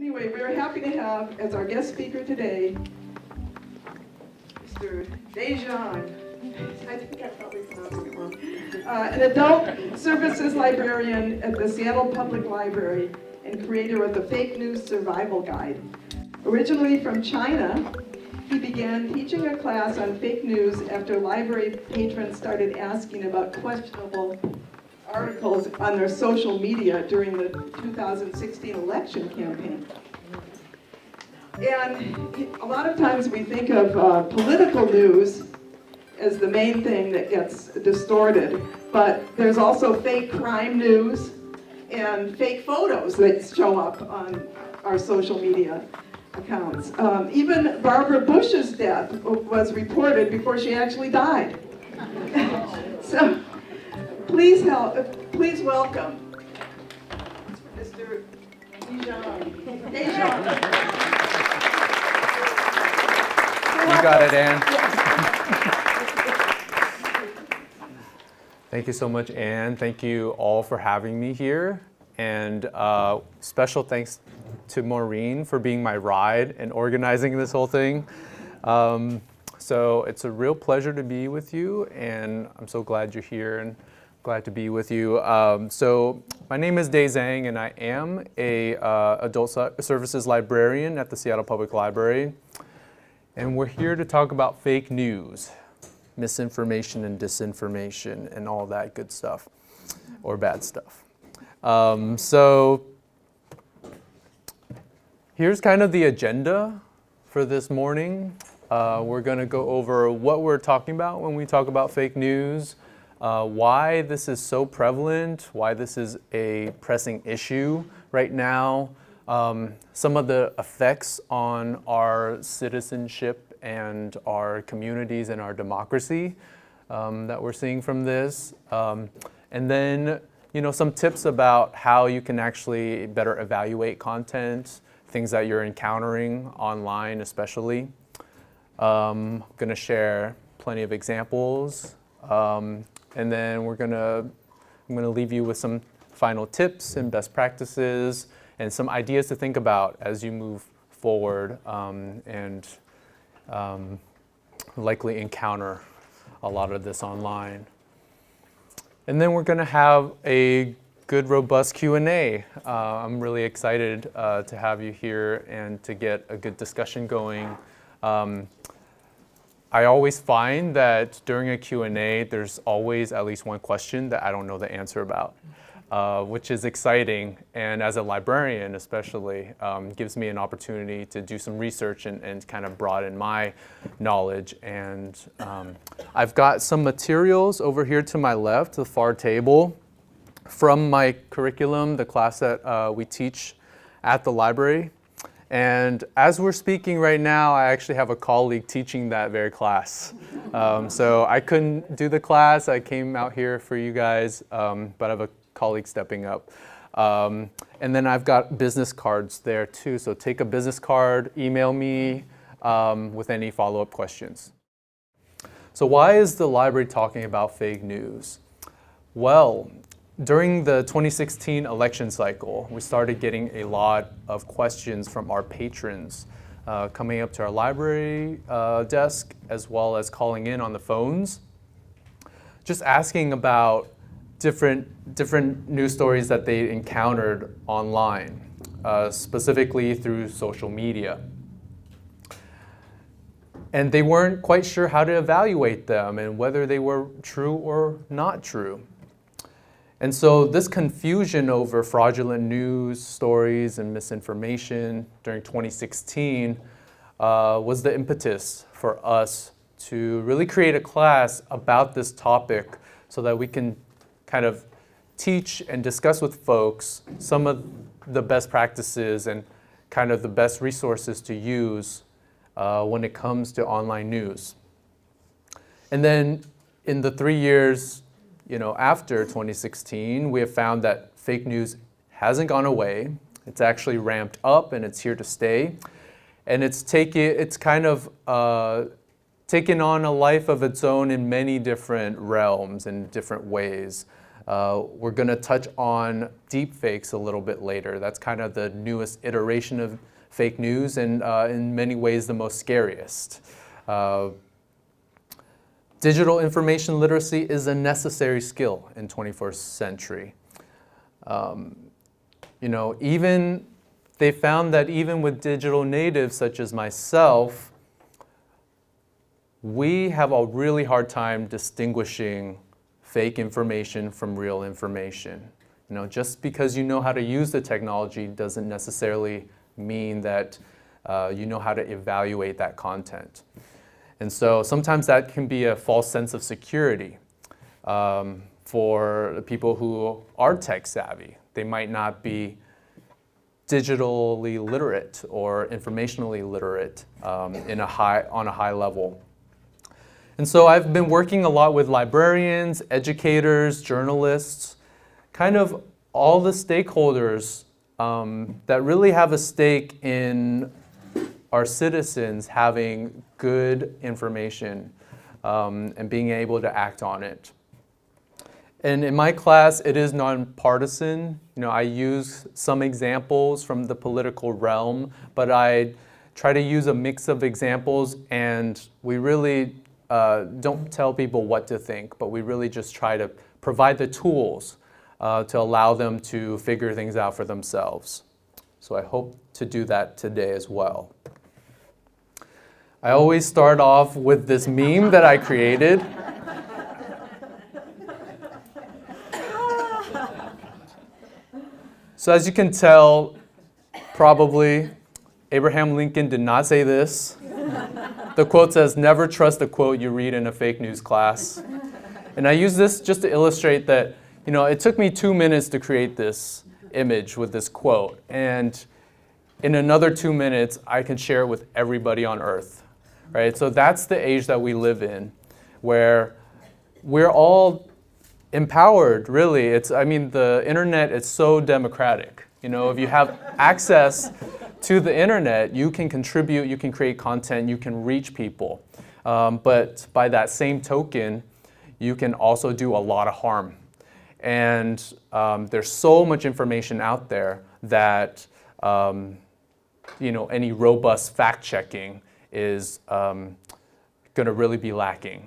Anyway, we're happy to have as our guest speaker today, Mr. Zhang. I think I probably pronounced it wrong. An adult services librarian at the Seattle Public Library and creator of the Fake News Survival Guide. Originally from China, he began teaching a class on fake news after library patrons started asking about questionable articles on their social media during the 2016 election campaign. And a lot of times we think of political news as the main thing that gets distorted, but there's also fake crime news and fake photos that show up on our social media accounts. Even Barbara Bush's death was reported before she actually died. So please welcome Mr. Zhang. You got it, Anne. Thank you so much, Anne. Thank you all for having me here. And special thanks to Maureen for being my ride and organizing this whole thing. So it's a real pleasure to be with you, and I'm so glad you're here and glad to be with you. So my name is Zhang, and I am a adult services librarian at the Seattle Public Library. And we're here to talk about fake news, misinformation and disinformation and all that good stuff, or bad stuff. So here's kind of the agenda for this morning. We're going to go over what we're talking about when we talk about fake news, why this is so prevalent, why this is a pressing issue right now, some of the effects on our citizenship and our communities and our democracy that we're seeing from this. And then, some tips about how you can actually better evaluate content, things that you're encountering online especially. I'm going to share plenty of examples. And then I'm going to leave you with some final tips and best practices and some ideas to think about as you move forward and likely encounter a lot of this online. And then we're going to have a good, robust Q&A. I'm really excited to have you here and to get a good discussion going. I always find that during a Q&A, there's always at least one question that I don't know the answer about. Which is exciting, and as a librarian especially, gives me an opportunity to do some research and kind of broaden my knowledge. And I've got some materials over here to my left, the far table, from my curriculum, the class that we teach at the library. And as we're speaking right now, I actually have a colleague teaching that very class. So I couldn't do the class. I came out here for you guys, but I have a colleague stepping up. And then I've got business cards there too. So take a business card, email me with any follow-up questions. So why is the library talking about fake news? Well, during the 2016 election cycle, we started getting a lot of questions from our patrons coming up to our library desk, as well as calling in on the phones, just asking about different news stories that they encountered online, specifically through social media. And they weren't quite sure how to evaluate them and whether they were true or not true. And so this confusion over fraudulent news stories and misinformation during 2016 was the impetus for us to really create a class about this topic so that we can kind of teach and discuss with folks some of the best practices and kind of the best resources to use when it comes to online news. And then in the 3 years after 2016, we have found that fake news hasn't gone away. It's actually ramped up and it's here to stay. And it's kind of taken on a life of its own in many different realms and different ways. We're going to touch on deepfakes a little bit later. That's kind of the newest iteration of fake news and in many ways the most scariest. Digital information literacy is a necessary skill in 21st century. You know, they found that even with digital natives such as myself, we have a really hard time distinguishing fake information from real information. You know, just because you know how to use the technology doesn't necessarily mean that you know how to evaluate that content. And so sometimes that can be a false sense of security for people who are tech savvy. They might not be digitally literate or informationally literate on a high level. And so I've been working a lot with librarians, educators, journalists, kind of all the stakeholders that really have a stake in our citizens having good information and being able to act on it. And in my class, it is nonpartisan. You know, I use some examples from the political realm, but I try to use a mix of examples, and we really don't tell people what to think, but we really just try to provide the tools to allow them to figure things out for themselves. So I hope to do that today as well. I always start off with this meme that I created. So as you can tell, probably Abraham Lincoln did not say this. The quote says, "Never trust a quote you read in a fake news class." And I use this just to illustrate that, you know, it took me 2 minutes to create this image with this quote. And in another 2 minutes, I can share it with everybody on Earth, right? So that's the age that we live in, where we're all empowered, really. I mean, the internet is so democratic. You know, if you have access to the internet, you can contribute, you can create content, you can reach people. But by that same token, you can also do a lot of harm. And there's so much information out there that you know, any robust fact-checking is going to really be lacking.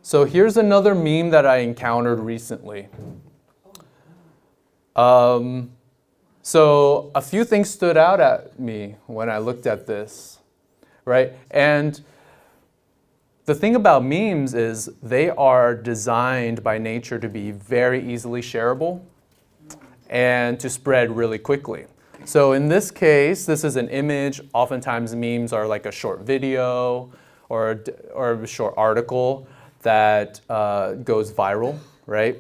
So here's another meme that I encountered recently. So a few things stood out at me when I looked at this, right? And the thing about memes is they are designed by nature to be very easily shareable and to spread really quickly. So in this case, this is an image. Oftentimes memes are like a short video or a short article that goes viral, right?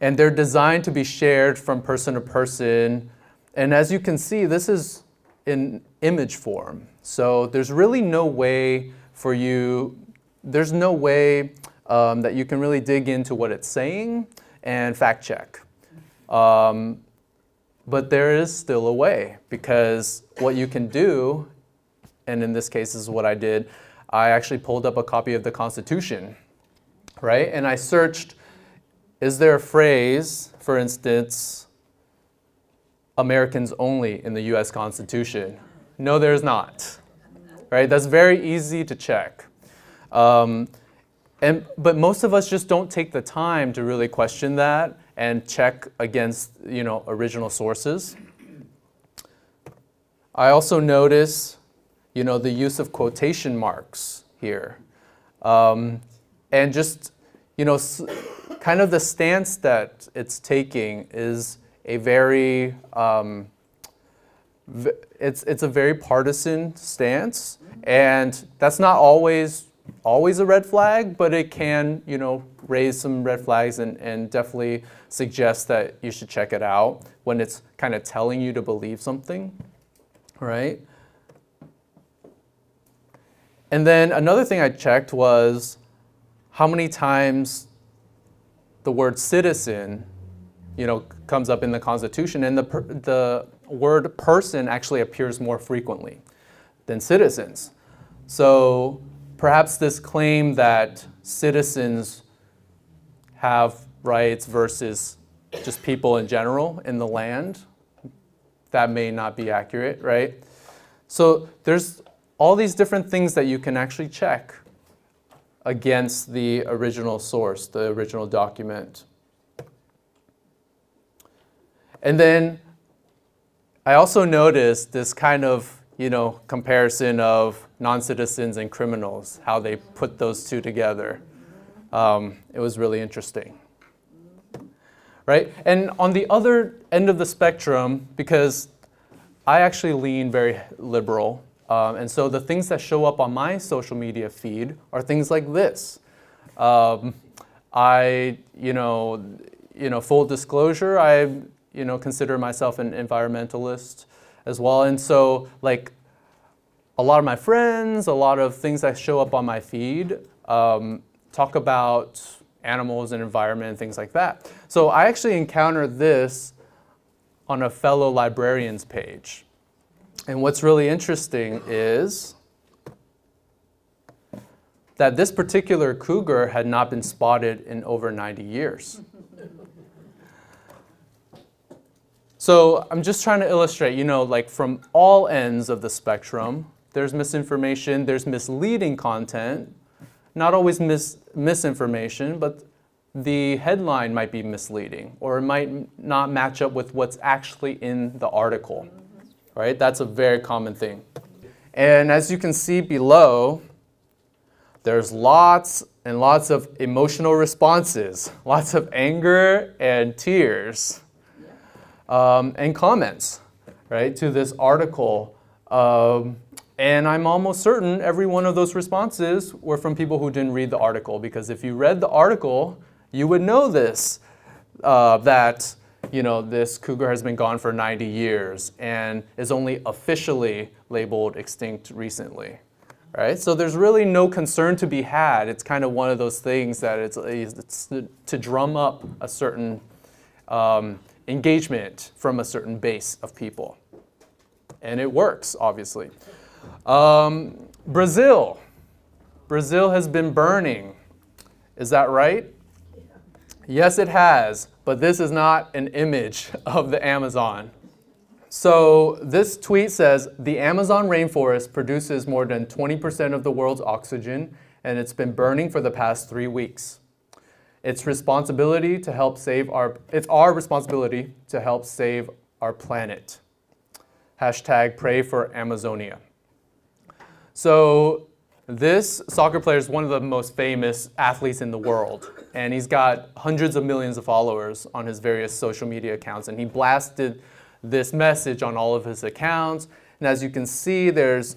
And they're designed to be shared from person to person. And as you can see, this is in image form. So there's really no way for you, there's no way that you can really dig into what it's saying and fact check. But there is still a way, because what you can do, and in this case this is what I did, I actually pulled up a copy of the Constitution, right? And I searched, is there a phrase, for instance, Americans only in the US Constitution? No, there's not, right? That's very easy to check. But most of us just don't take the time to really question that and check against, you know, original sources. I also notice, you know, the use of quotation marks here. And just, you know, kind of the stance that it's taking is a very, it's a very partisan stance. And that's not always a red flag, but it can, you know, raise some red flags and definitely suggest that you should check it out when it's kind of telling you to believe something, right? And then another thing I checked was how many times the word citizen, you know, comes up in the Constitution, and the word person actually appears more frequently than citizens. So perhaps this claim that citizens have rights versus just people in general in the land, that may not be accurate, right? So there's all these different things that you can actually check against the original source, the original document. And then I also noticed this kind of, comparison of non-citizens and criminals, how they put those two together. It was really interesting. Right? And on the other end of the spectrum, because I actually lean very liberal, and so the things that show up on my social media feed are things like this. I, full disclosure, I, consider myself an environmentalist as well. And so, like, a lot of my friends, a lot of things that show up on my feed talk about animals and environment and things like that. So I actually encountered this on a fellow librarian's page. And what's really interesting is that this particular cougar had not been spotted in over 90 years. So I'm just trying to illustrate, like from all ends of the spectrum, there's misinformation, there's misleading content, not always misinformation, but the headline might be misleading, or it might not match up with what's actually in the article, right? That's a very common thing. And as you can see below, there's lots and lots of emotional responses, lots of anger and tears, and comments, right, to this article. And I'm almost certain every one of those responses were from people who didn't read the article, because if you read the article, you would know this, that this cougar has been gone for 90 years and is only officially labeled extinct recently. Right? So there's really no concern to be had. It's kind of one of those things that it's to drum up a certain engagement from a certain base of people. And it works, obviously. Brazil. Brazil has been burning. Is that right? Yes, it has. But this is not an image of the Amazon. So this tweet says, the Amazon rainforest produces more than 20% of the world's oxygen, and it's been burning for the past 3 weeks. It's our responsibility to help save our planet. Hashtag pray for Amazonia. So this soccer player is one of the most famous athletes in the world, and he's got hundreds of millions of followers on his various social media accounts, and he blasted this message on all of his accounts. And as you can see, there's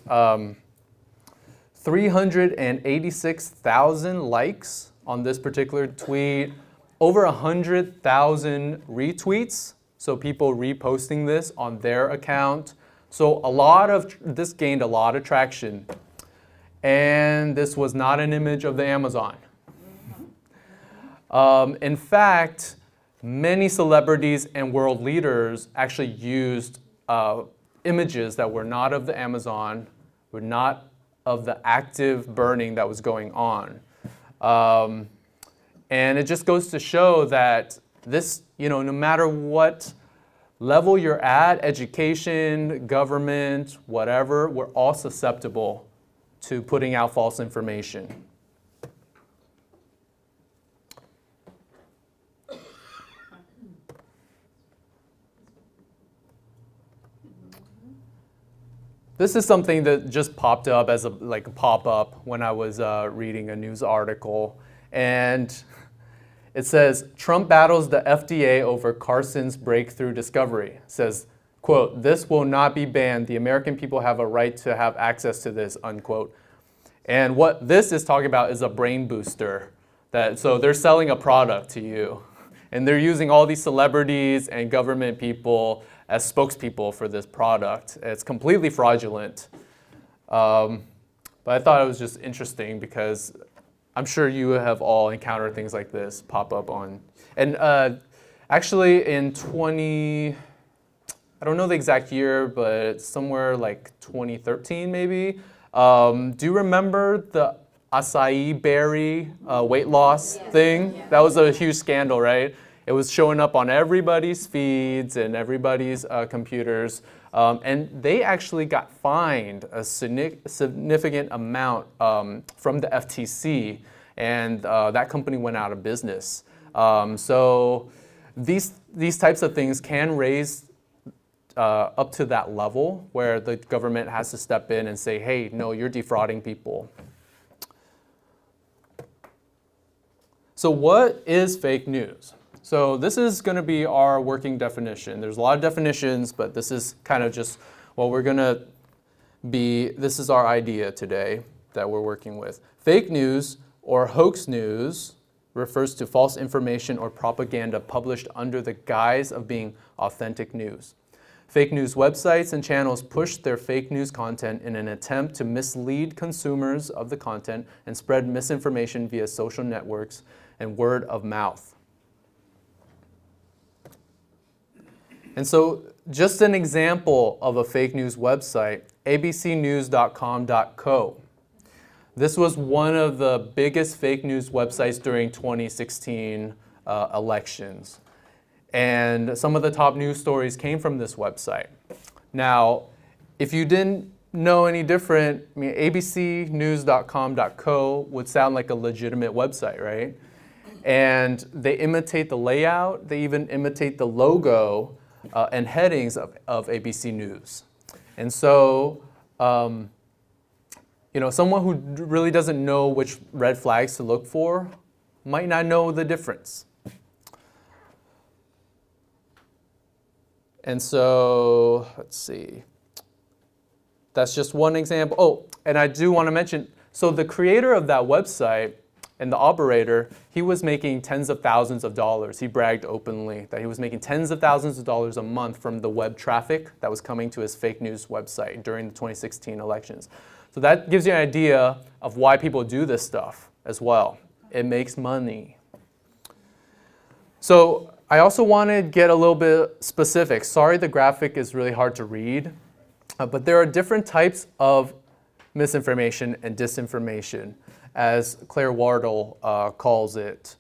386,000 likes on this particular tweet, over 100,000 retweets, so people reposting this on their account. So this gained a lot of traction. And this was not an image of the Amazon. In fact, many celebrities and world leaders actually used images that were not of the Amazon, were not of the active burning that was going on. And it just goes to show that this, no matter what level you're at, education, government, whatever, we're all susceptible to putting out false information. This is something that just popped up as a pop-up when I was reading a news article. And it says, Trump battles the FDA over Carson's breakthrough discovery. It says, quote, this will not be banned. The American people have a right to have access to this, unquote. And what this is talking about is a brain booster. So they're selling a product to you. And they're using all these celebrities and government people as spokespeople for this product. It's completely fraudulent. But I thought it was just interesting because I'm sure you have all encountered things like this pop up on. And actually in I don't know the exact year, but somewhere like 2013 maybe. Do you remember the acai berry weight loss thing. That was a huge scandal, right? It was showing up on everybody's feeds and everybody's computers. And they actually got fined a significant amount from the FTC, and that company went out of business. So these types of things can raise up to that level where the government has to step in and say, hey, no, you're defrauding people. So what is fake news? So this is going to be our working definition. There's a lot of definitions, but this is kind of just what we're going to be. This is our idea today that we're working with. Fake news or hoax news refers to false information or propaganda published under the guise of being authentic news. Fake news websites and channels push their fake news content in an attempt to mislead consumers of the content and spread misinformation via social networks and word of mouth. And so just an example of a fake news website, abcnews.com.co. This was one of the biggest fake news websites during 2016 elections. And some of the top news stories came from this website. Now, if you didn't know any different, I mean, abcnews.com.co would sound like a legitimate website, right? And they imitate the layout, they even imitate the logo and headings of ABC News. And so, you know, someone who really doesn't know which red flags to look for might not know the difference. And so, let's see. That's just one example. Oh, and I do want to mention, so the creator of that website and the operator, he was making tens of thousands of dollars. He bragged openly that he was making tens of thousands of dollars a month from the web traffic that was coming to his fake news website during the 2016 elections. So that gives you an idea of why people do this stuff as well. It makes money. So I also want to get a little bit specific. Sorry, the graphic is really hard to read, but there are different types of misinformation and disinformation, as Claire Wardle calls it.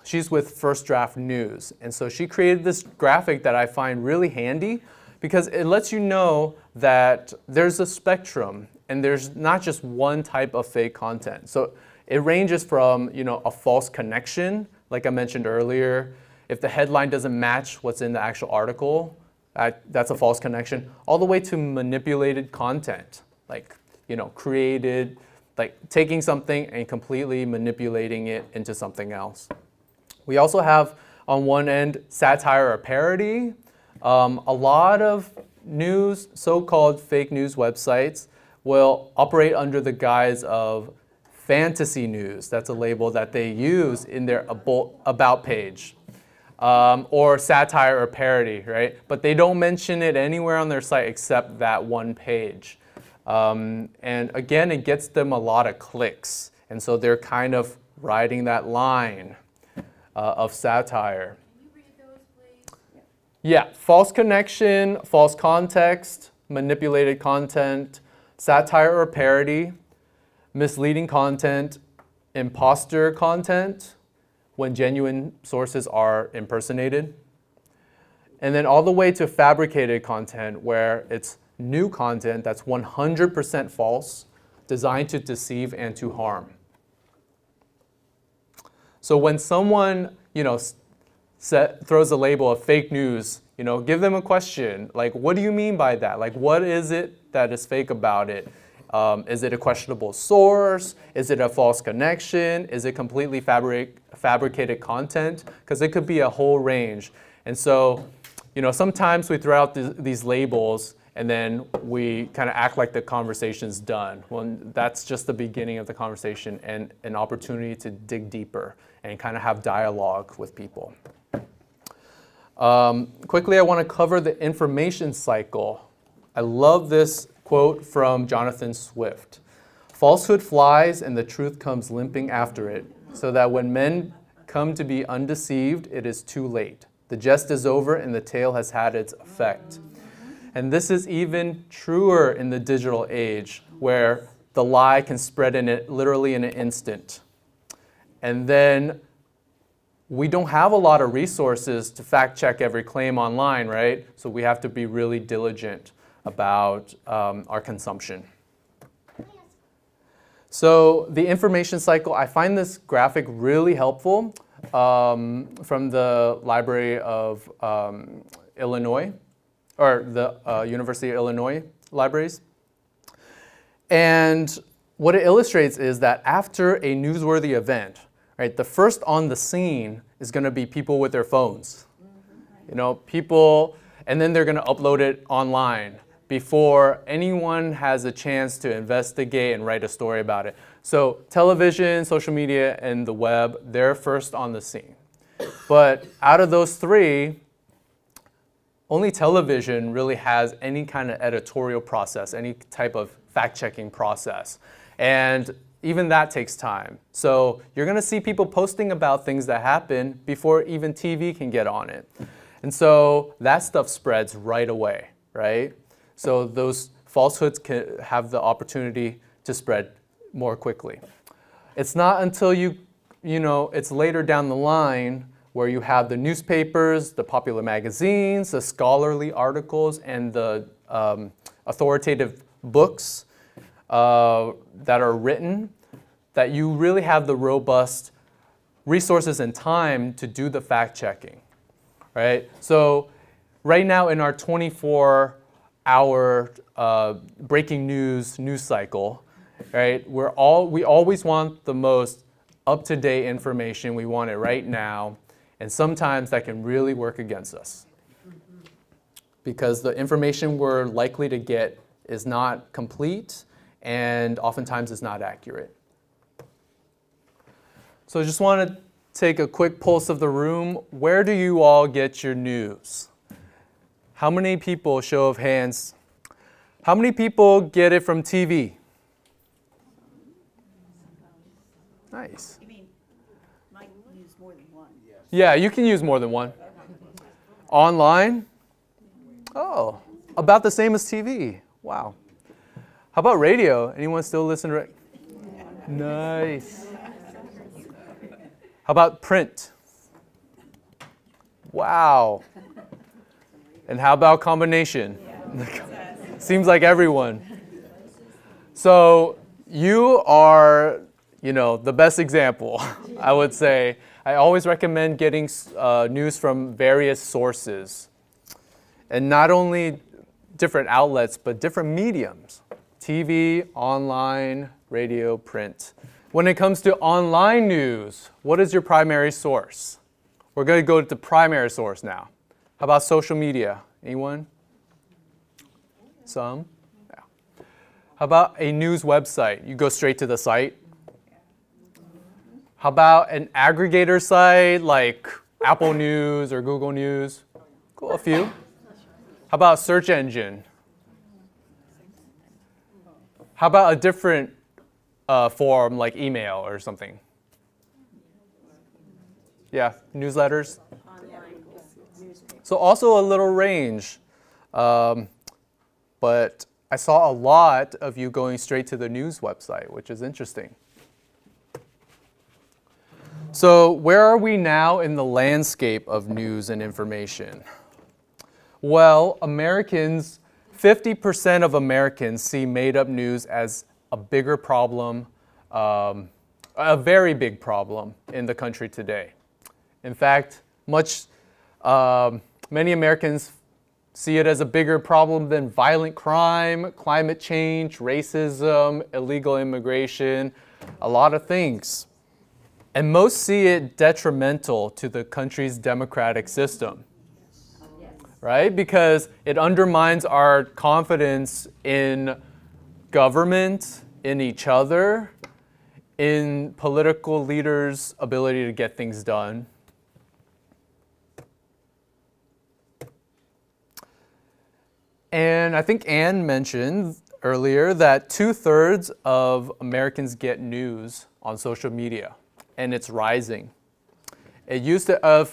She's with First Draft News, and so she created this graphic that I find really handy because it lets you know that there's a spectrum and there's not just one type of fake content. So it ranges from, you know, a false connection, like I mentioned earlier. If the headline doesn't match what's in the actual article, that's a false connection, all the way to manipulated content, like, you know, created, like taking something and completely manipulating it into something else. We also have, on one end, satire or parody. A lot of news, so-called fake news websites will operate under the guise of fantasy news. That's a label that they use in their about page. Or satire or parody, right? But they don't mention it anywhere on their site except that one page. And again, it gets them a lot of clicks. And so they're kind of riding that line of satire. Can you read those, please? Yeah, false connection, false context, manipulated content, satire or parody, misleading content, imposter content, when genuine sources are impersonated, and then all the way to fabricated content where it's new content that's 100% false, designed to deceive and to harm. So when someone, you know, throws a label of fake news, you know, give them a question, like, what do you mean by that? Like, what is it that is fake about it? Is it a questionable source? Is it a false connection? Is it completely fabricated content? Because it could be a whole range. And so, you know, sometimes we throw out these labels and then we kind of act like the conversation's done. Well, that's just the beginning of the conversation and an opportunity to dig deeper and kind of have dialogue with people. Quickly, I want to cover the information cycle. I love this quote from Jonathan Swift. Falsehood flies and the truth comes limping after it, so that when men come to be undeceived, it is too late. The jest is over and the tale has had its effect. And this is even truer in the digital age, where the lie can spread literally in an instant. And then we don't have a lot of resources to fact check every claim online, right? So we have to be really diligent about our consumption. So the information cycle, I find this graphic really helpful from the Library of Illinois, or the University of Illinois Libraries. And what it illustrates is that after a newsworthy event, right, the first on the scene is going to be people with their phones. You know, people, and then they're going to upload it online before anyone has a chance to investigate and write a story about it. So television, social media, and the web, they're first on the scene. But out of those three, only television really has any kind of editorial process, any type of fact-checking process. And even that takes time. So you're going to see people posting about things that happen before even TV can get on it. And so that stuff spreads right away, right? So those falsehoods can have the opportunity to spread more quickly. It's not until it's later down the line where you have the newspapers, the popular magazines, the scholarly articles, and the authoritative books that are written, that you really have the robust resources and time to do the fact-checking, right? So right now in our 24-hour breaking news cycle, right, we always want the most up-to-date information. We want it right now, and sometimes that can really work against us because the information we're likely to get is not complete and oftentimes is not accurate. So I just want to take a quick pulse of the room. Where do you all get your news? How many people, show of hands, how many people get it from TV? Nice. You mean, might use more than one? Yeah, you can use more than one. Online? Oh, about the same as TV. Wow. How about radio? Anyone still listen to radio? Nice. How about print? Wow. And how about combination? Seems like everyone. So you are, the best example, I would say. I always recommend getting news from various sources. And not only different outlets, but different mediums. TV, online, radio, print. When it comes to online news, what is your primary source? We're going to go to the primary source now. How about social media? Anyone? Some? Yeah. How about a news website? You go straight to the site. How about an aggregator site like Apple News or Google News? Cool, a few. How about a search engine? How about a different form like email or something? Yeah, newsletters. So also a little range. But I saw a lot of you going straight to the news website, which is interesting. So where are we now in the landscape of news and information? Well, 50% of Americans see made-up news as a bigger problem, a very big problem in the country today. In fact, many Americans see it as a bigger problem than violent crime, climate change, racism, illegal immigration, a lot of things. And most see it detrimental to the country's democratic system. Right? Because it undermines our confidence in government, in each other, in political leaders' ability to get things done. And I think Anne mentioned earlier that 2/3 of Americans get news on social media, and it's rising. It used to,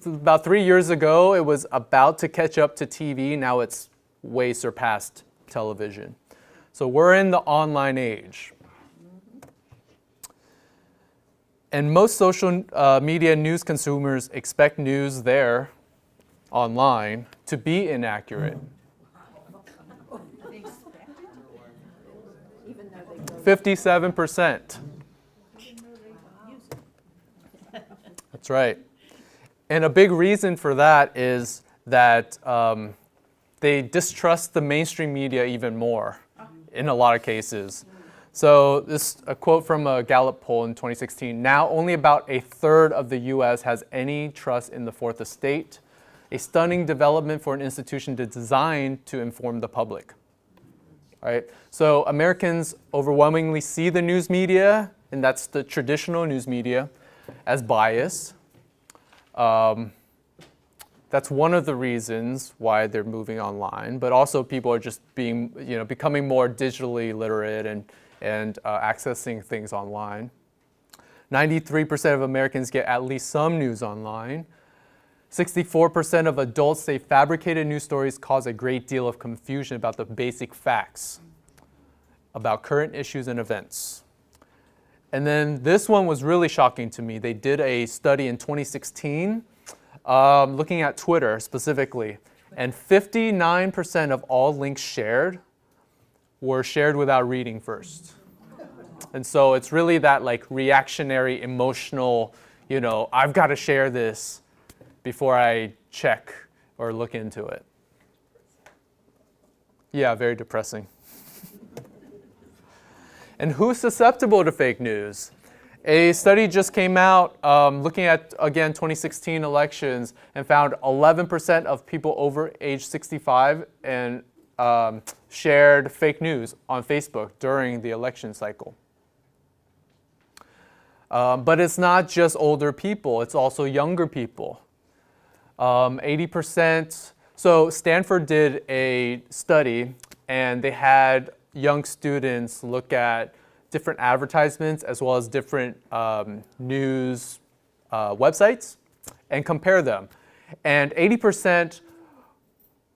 about 3 years ago, it was about to catch up to TV. Now it's way surpassed television. So we're in the online age. And most social media news consumers expect news there, online, to be inaccurate. 57%. That's right. And a big reason for that is that they distrust the mainstream media even more in a lot of cases. So this a quote from a Gallup poll in 2016. Now only about a third of the U.S. has any trust in the fourth estate, a stunning development for an institution designed to inform the public. Right? So Americans overwhelmingly see the news media, and that's the traditional news media, as biased. That's one of the reasons why they're moving online, but also people are just becoming more digitally literate and accessing things online. 93% of Americans get at least some news online. 64% of adults say fabricated news stories cause a great deal of confusion about the basic facts about current issues and events. And then this one was really shocking to me. They did a study in 2016 looking at Twitter specifically, and 59% of all links shared were shared without reading first. And so it's really that like reactionary, emotional, I've got to share this before I check or look into it. Yeah, very depressing. And who's susceptible to fake news? A study just came out looking at, again, 2016 elections and found 11% of people over age 65 and shared fake news on Facebook during the election cycle. But it's not just older people, it's also younger people. 80%, so Stanford did a study and they had young students look at different advertisements as well as different news websites and compare them. And 80%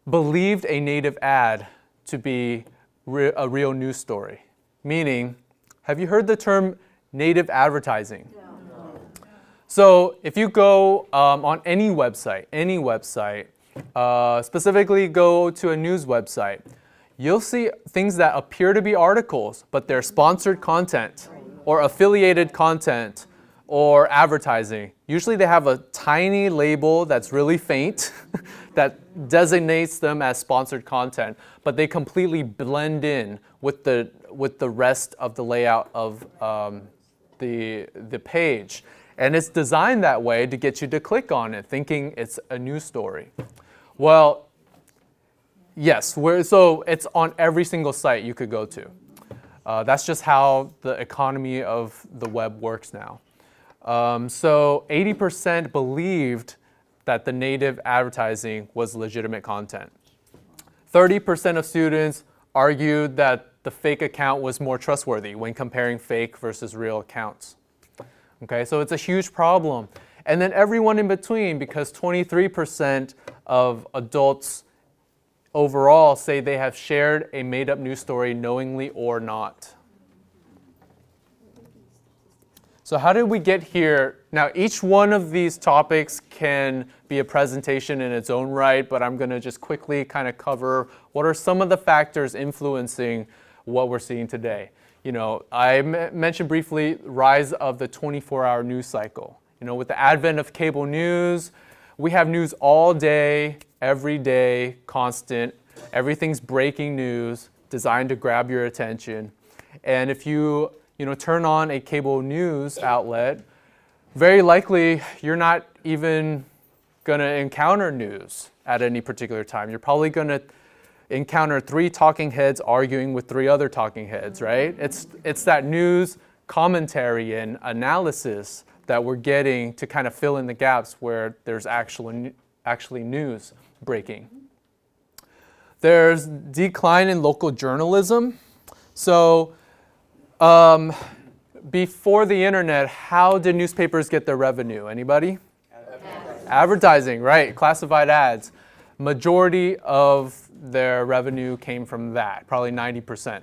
believed a native ad to be a real news story. Meaning, have you heard the term native advertising? No. So if you go on any website, specifically go to a news website, you'll see things that appear to be articles, but they're sponsored content or affiliated content or advertising. Usually they have a tiny label that's really faint that designates them as sponsored content, but they completely blend in with the rest of the layout of the page. And it's designed that way to get you to click on it, thinking it's a news story. Well, yes, so it's on every single site you could go to. That's just how the economy of the web works now. So 80% believed that the native advertising was legitimate content. 30% of students argued that the fake account was more trustworthy when comparing fake versus real accounts. Okay, so it's a huge problem. And then everyone in between, because 23% of adults overall say they have shared a made-up news story knowingly or not. So how did we get here? Now, each one of these topics can be a presentation in its own right, but I'm going to just quickly kind of cover what are some of the factors influencing what we're seeing today. I mentioned briefly rise of the 24-hour news cycle. With the advent of cable news, we have news all day, every day, constant. Everything's breaking news, designed to grab your attention. And if you turn on a cable news outlet, very likely you're not even going to encounter news at any particular time. You're probably going to encounter 3 talking heads arguing with 3 other talking heads, right? It's that news commentary and analysis that we're getting to kind of fill in the gaps where there's actually news breaking. There's decline in local journalism. So before the internet, how did newspapers get their revenue? Anybody? Advertising, right? Classified ads. Majority of their revenue came from that, probably 90%.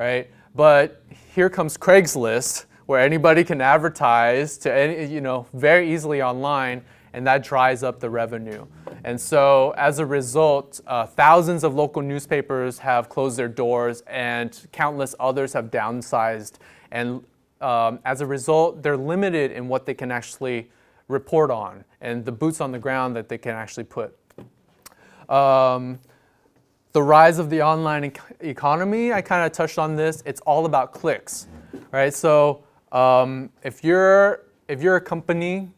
right? But here comes Craigslist, where anybody can advertise to any, very easily online, and that dries up the revenue. And so as a result, thousands of local newspapers have closed their doors and countless others have downsized. And as a result, they're limited in what they can actually report on and the boots on the ground that they can actually put. The rise of the online economy, I kind of touched on this. It's all about clicks, right? So if you're a company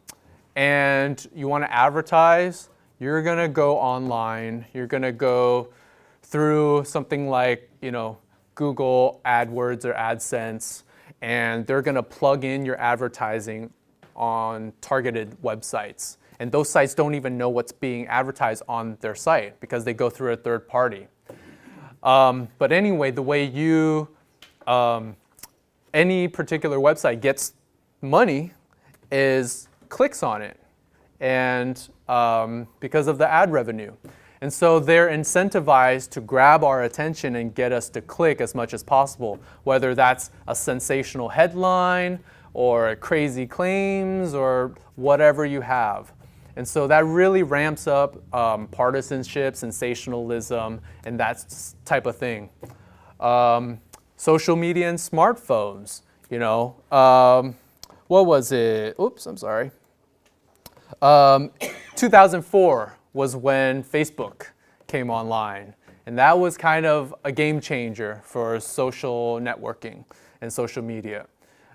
and you want to advertise, you're going to go online. You're going to go through something like, Google AdWords or AdSense, and they're going to plug in your advertising on targeted websites. And those sites don't even know what's being advertised on their site because they go through a third party. But anyway, the way any particular website gets money is clicks on it, and because of the ad revenue. And so they're incentivized to grab our attention and get us to click as much as possible, whether that's a sensational headline or crazy claims or whatever you have. And so that really ramps up partisanship, sensationalism, and that type of thing. Social media and smartphones, what was it? Oops, I'm sorry. 2004 was when Facebook came online. And that was kind of a game changer for social networking and social media.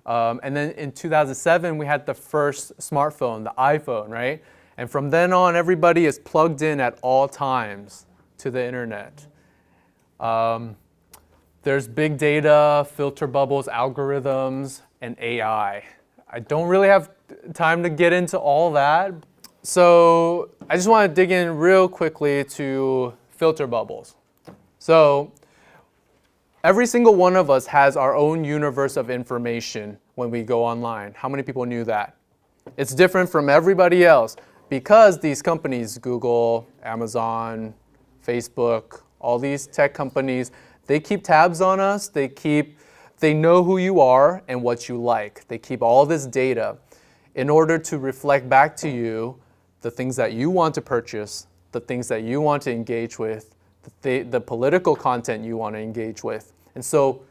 And then in 2007, we had the first smartphone, the iPhone, right? And from then on, everybody is plugged in at all times to the internet. There's big data, filter bubbles, algorithms, and AI. I don't really have time to get into all that. So I just want to dig in real quickly to filter bubbles. So every single one of us has our own universe of information when we go online. How many people knew that? It's different from everybody else because these companies, Google, Amazon, Facebook, all these tech companies, they keep tabs on us. They know who you are and what you like. They keep all this data in order to reflect back to you the things that you want to purchase, the things that you want to engage with, the political content you want to engage with. And so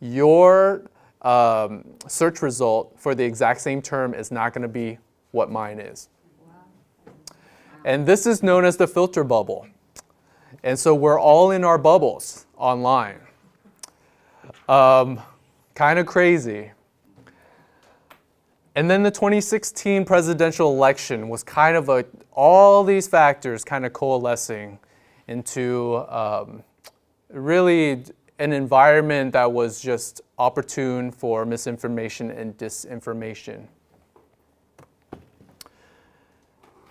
your search result for the exact same term is not going to be what mine is. And this is known as the filter bubble. And so we're all in our bubbles online. Kind of crazy. And then the 2016 presidential election was kind of all these factors kind of coalescing into really an environment that was just opportune for misinformation and disinformation.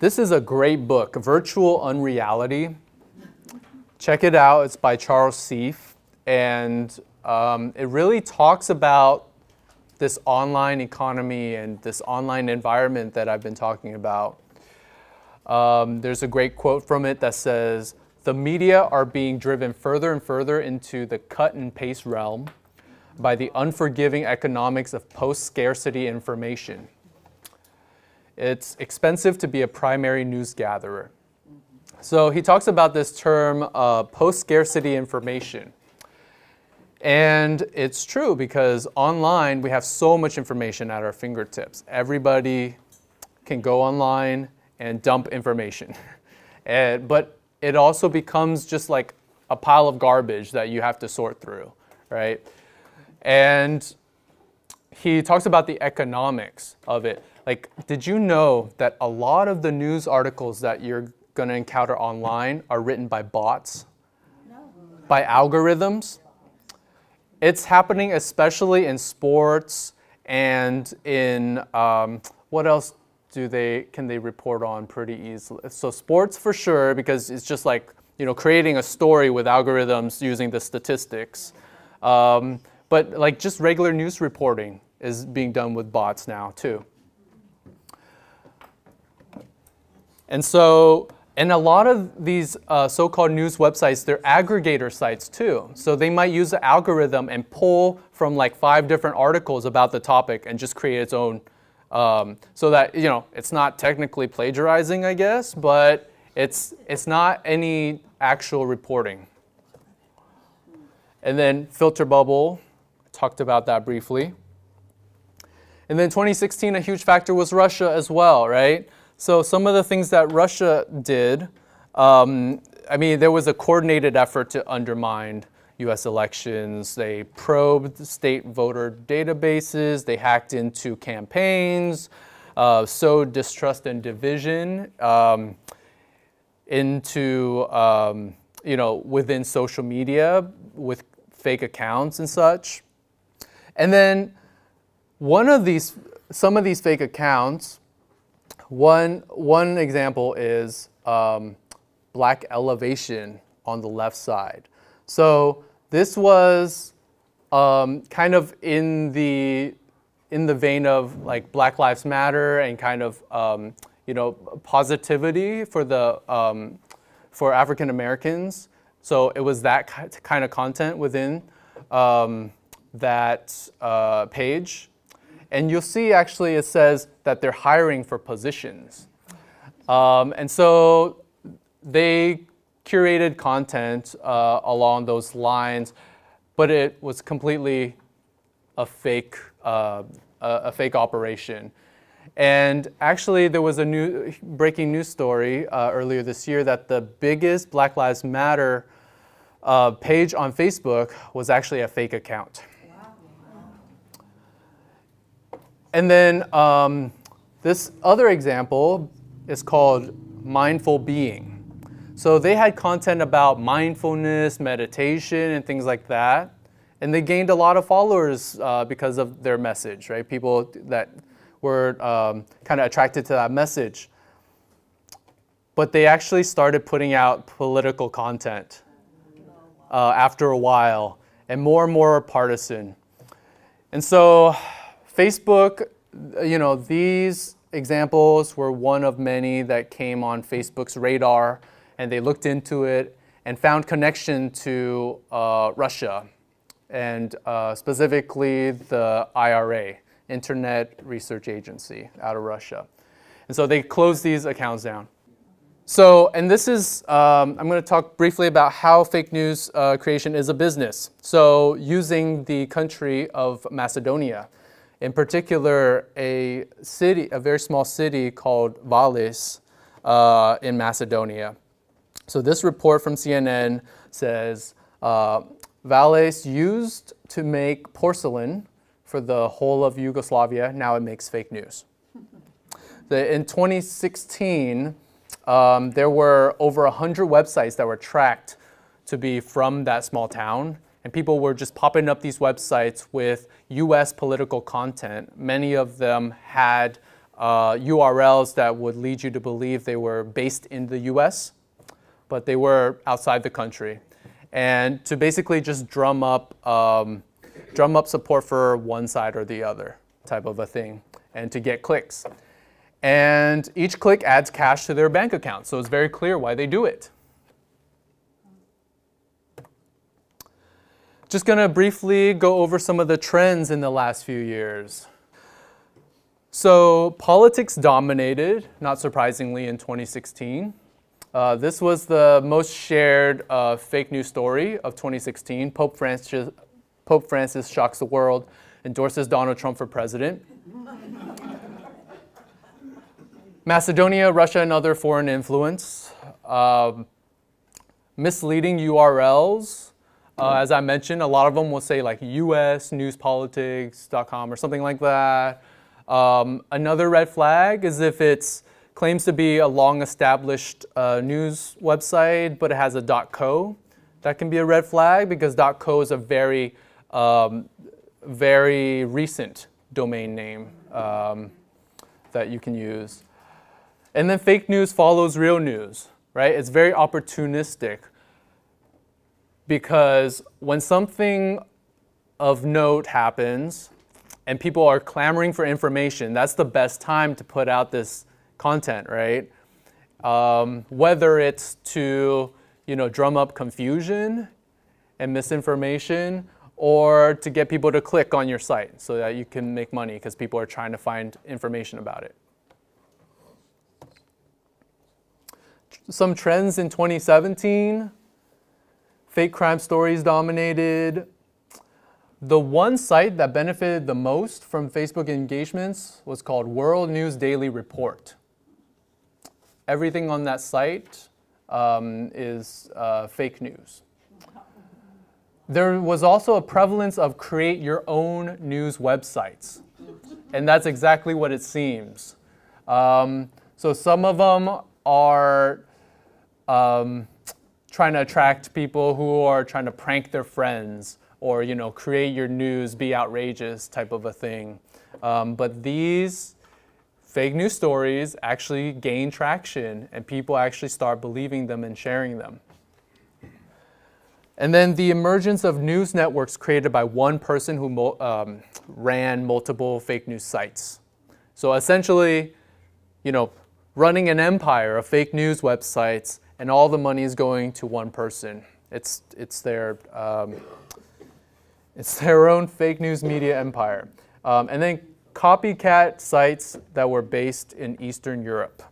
This is a great book, Virtual Unreality. Check it out. It's by Charles Seif. And it really talks about this online economy and this online environment that I've been talking about. There's a great quote from it that says, "The media are being driven further and further into the cut and paste realm by the unforgiving economics of post-scarcity information. It's expensive to be a primary news gatherer." So he talks about this term, post-scarcity information. And it's true because online we have so much information at our fingertips. Everybody can go online and dump information. But it also becomes just like a pile of garbage that you have to sort through, right? And he talks about the economics of it. Like, did you know that a lot of the news articles that you're going to encounter online are written by bots, by algorithms? It's happening especially in sports and in, what else can they report on pretty easily? So sports for sure, because it's just like, creating a story with algorithms using the statistics. But like just regular news reporting is being done with bots now too. And so And a lot of these so-called news websites, they're aggregator sites too. So they might use the algorithm and pull from like 5 different articles about the topic and just create its own, so that, you know, it's not technically plagiarizing, I guess, but it's not any actual reporting. And then filter bubble, talked about that briefly. And then 2016, a huge factor was Russia as well, right? So some of the things that Russia did, I mean, there was a coordinated effort to undermine US elections. They probed state voter databases, they hacked into campaigns, sowed distrust and division into, you know, within social media with fake accounts and such. And then some of these fake accounts, one example is Black Elevation on the left side. So this was kind of in the vein of like Black Lives Matter and kind of you know, positivity for the for African Americans. So it was that kind of content within that page. And you'll see actually it says that they're hiring for positions. And so they curated content along those lines, but it was completely a fake operation. And actually there was a new breaking news story earlier this year that the biggest Black Lives Matter page on Facebook was actually a fake account. And then this other example is called Mindful Being. So they had content about mindfulness, meditation, and things like that. And they gained a lot of followers because of their message, right? People that were kind of attracted to that message. But they actually started putting out political content after a while, and more partisan. And so Facebook, you know, these examples were one of many that came on Facebook's radar, and they looked into it and found connection to Russia, and specifically the IRA, Internet Research Agency out of Russia. And so they closed these accounts down. So, and this is, I'm going to talk briefly about how fake news creation is a business. So using the country of Macedonia, in particular a very small city called Vallis in Macedonia. So this report from CNN says, Vallis used to make porcelain for the whole of Yugoslavia, now it makes fake news. In 2016, there were over 100 websites that were tracked to be from that small town, and people were just popping up these websites with US political content. Many of them had URLs that would lead you to believe they were based in the US, but they were outside the country. And to basically just drum up support for one side or the other type of a thing, and to get clicks. And each click adds cash to their bank account, so it's very clear why they do it. Just going to briefly go over some of the trends in the last few years. So politics dominated, not surprisingly, in 2016. This was the most shared fake news story of 2016. Pope Francis shocks the world, endorses Donald Trump for president. Macedonia, Russia, and other foreign influence. Misleading URLs. As I mentioned, a lot of them will say like usnewspolitics.com or something like that. Another red flag is if it claims to be a long-established news website, but it has a .co. That can be a red flag because .co is a very, very recent domain name that you can use. And then fake news follows real news, right? It's very opportunistic because when something of note happens and people are clamoring for information, that's the best time to put out this content, right? whether it's to drum up confusion and misinformation, or to get people to click on your site so that you can make money because people are trying to find information about it. Some trends in 2017. Fake crime stories dominated. The one site that benefited the most from Facebook engagements was called World News Daily Report. Everything on that site is fake news. There was also a prevalence of create your own news websites. And that's exactly what it seems. So some of them are trying to attract people who are trying to prank their friends or create your news, be outrageous type of a thing. But these fake news stories actually gain traction and people actually start believing them and sharing them. And then the emergence of news networks created by one person who ran multiple fake news sites. So essentially, running an empire of fake news websites, and all the money is going to one person. It's their own fake news media empire. And then copycat sites that were based in Eastern Europe.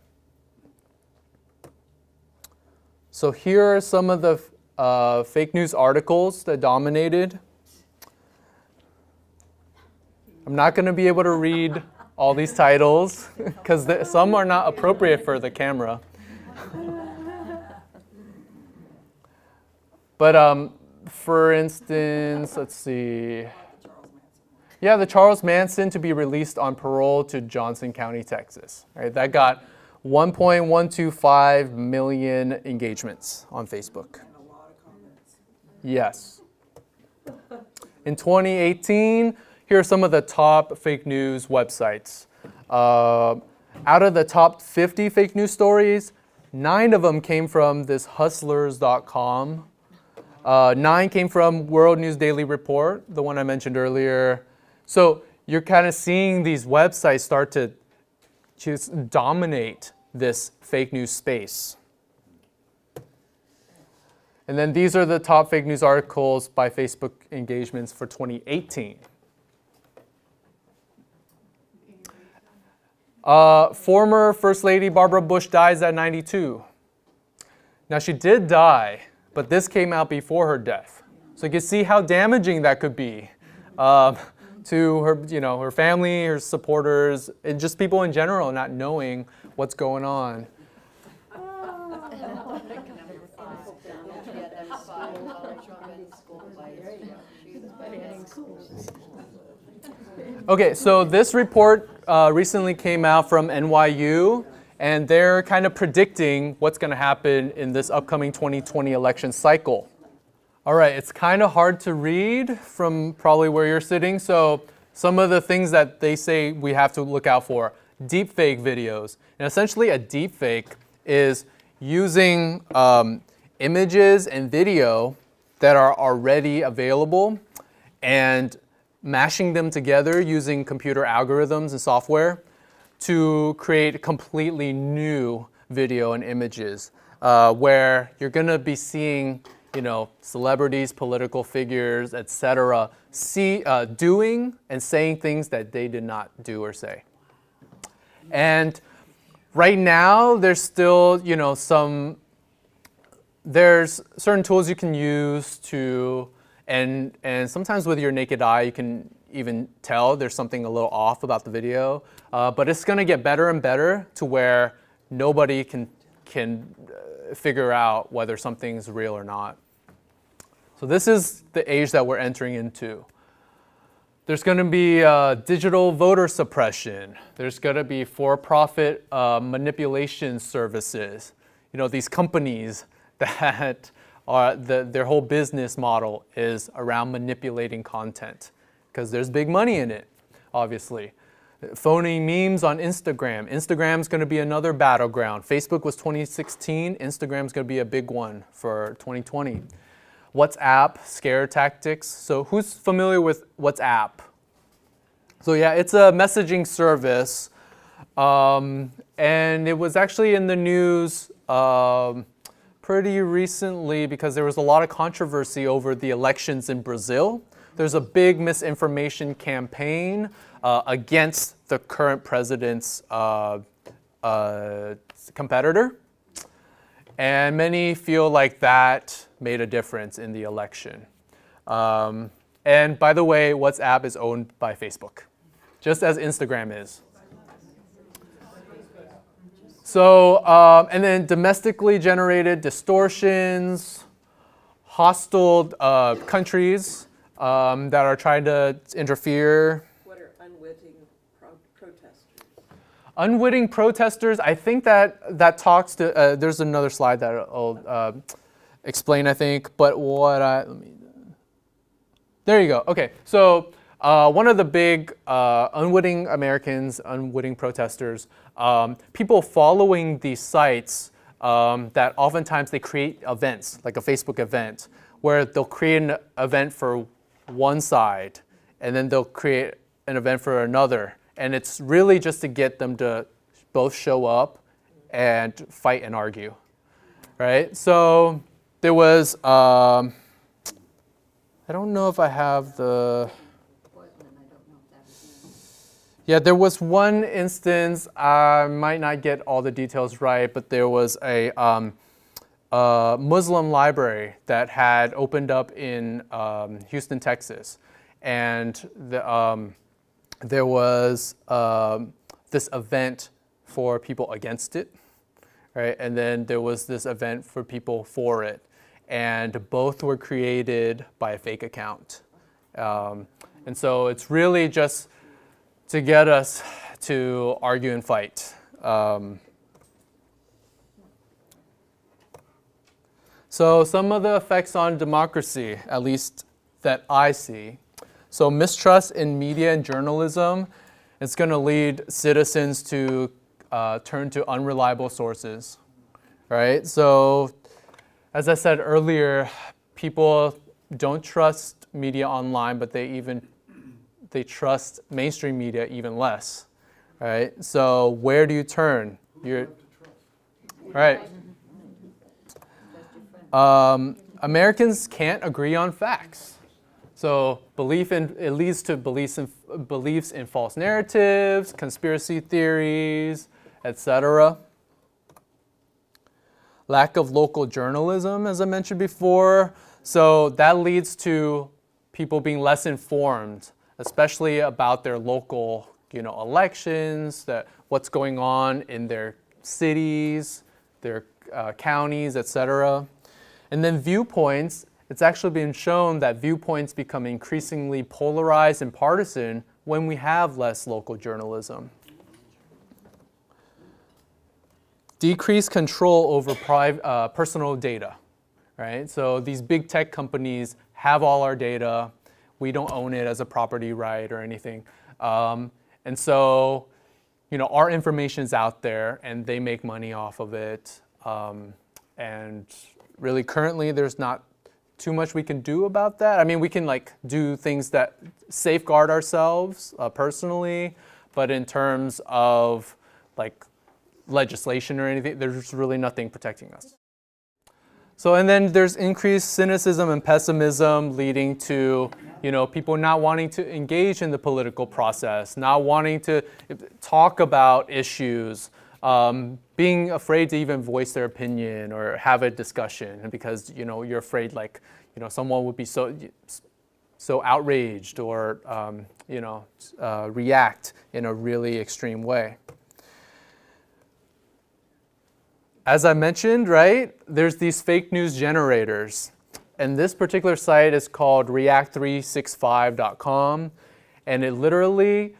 So here are some of the fake news articles that dominated. I'm not going to be able to read all these titles because some are not appropriate for the camera. But for instance, let's see. Yeah, the Charles Manson to be released on parole to Johnson County, Texas. Right, that got 1.125 million engagements on Facebook. And a lot of comments. Yes. In 2018, here are some of the top fake news websites. Out of the top 50 fake news stories, 9 of them came from this hustlers.com. 9 came from World News Daily Report, the one I mentioned earlier. So you're kind of seeing these websites start to just dominate this fake news space. And then these are the top fake news articles by Facebook engagements for 2018. Former First Lady Barbara Bush dies at 92. Now she did die, but this came out before her death. So you can see how damaging that could be to her, her family, her supporters, and just people in general not knowing what's going on. Okay, so this report recently came out from NYU, and they're kind of predicting what's going to happen in this upcoming 2020 election cycle. All right, it's kind of hard to read from probably where you're sitting, so some of the things that they say we have to look out for. Deepfake videos. And essentially a deepfake is using images and video that are already available and mashing them together using computer algorithms and software to create completely new video and images where you're going to be seeing celebrities, political figures, etc., doing and saying things that they did not do or say. And right now, there's still, there's certain tools you can use to, and sometimes with your naked eye, you can even tell there's something a little off about the video. But it's going to get better and better to where nobody can figure out whether something's real or not. So this is the age that we're entering into. There's going to be digital voter suppression. There's going to be for-profit manipulation services. These companies that are their whole business model is around manipulating content because there's big money in it, obviously. Phony memes on Instagram. Instagram's going to be another battleground. Facebook was 2016. Instagram's going to be a big one for 2020. WhatsApp, scare tactics. So who's familiar with WhatsApp? So yeah, it's a messaging service And it was actually in the news pretty recently because there was a lot of controversy over the elections in Brazil. There's a big misinformation campaign against the current president's competitor. And many feel like that made a difference in the election. And by the way, WhatsApp is owned by Facebook, just as Instagram is. So, and then domestically generated distortions, hostile countries that are trying to interfere. What are unwitting protesters? Unwitting protesters, I think that talks to, there's another slide that I'll explain, I think, but there you go. Okay, so one of the big unwitting Americans, unwitting protesters, people following these sites that oftentimes they create events, like a Facebook event, where they'll create an event for one side, and then they'll create an event for another. And it's really just to get them to both show up and fight and argue, right? So there was, I don't know if I have the, yeah, there was one instance, I might not get all the details right, but there was a Muslim library that had opened up in Houston, Texas. And there was this event for people against it, right? And then there was this event for people for it. And both were created by a fake account. And so it's really just to get us to argue and fight. So some of the effects on democracy, at least that I see. So mistrust in media and journalism, it's going to lead citizens to turn to unreliable sources, right? So as I said earlier, people don't trust media online, but they trust mainstream media even less, right? So where do you turn? Right. Americans can't agree on facts. So it leads to beliefs in false narratives, conspiracy theories, etc. Lack of local journalism, as I mentioned before. So that leads to people being less informed, especially about their local, elections, what's going on in their cities, their counties, etc. And then viewpoints. It's actually been shown that viewpoints become increasingly polarized and partisan when we have less local journalism. Decreased control over personal data, right? So these big tech companies have all our data. We don't own it as a property right or anything. And so, our information is out there and they make money off of it. And really currently there's not too much we can do about that. I mean, we can do things that safeguard ourselves personally, but in terms of legislation or anything, there's really nothing protecting us. So, and then there's increased cynicism and pessimism leading to, people not wanting to engage in the political process, not wanting to talk about issues, being afraid to even voice their opinion or have a discussion because, you're afraid someone would be so outraged or, react in a really extreme way. As I mentioned, right, there's these fake news generators. And this particular site is called react365.com. And it literally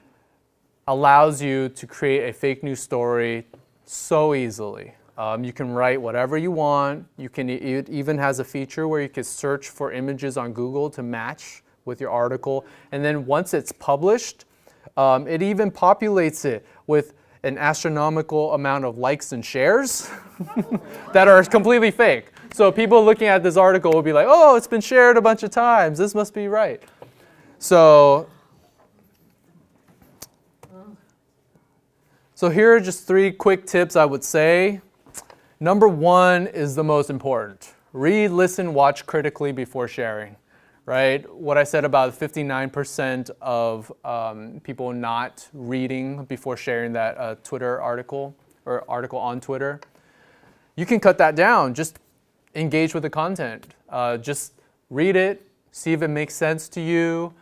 allows you to create a fake news story so easily. You can write whatever you want. It even has a feature where you can search for images on Google to match with your article. And then once it's published, it even populates it with an astronomical amount of likes and shares that are completely fake. So people looking at this article will be like, oh, it's been shared a bunch of times. This must be right. So So here are just 3 quick tips I would say. Number 1 is the most important. Read, listen, watch critically before sharing, right? What I said about 59% of people not reading before sharing that Twitter article or article on Twitter. You can cut that down. Just engage with the content. Just read it, see if it makes sense to you.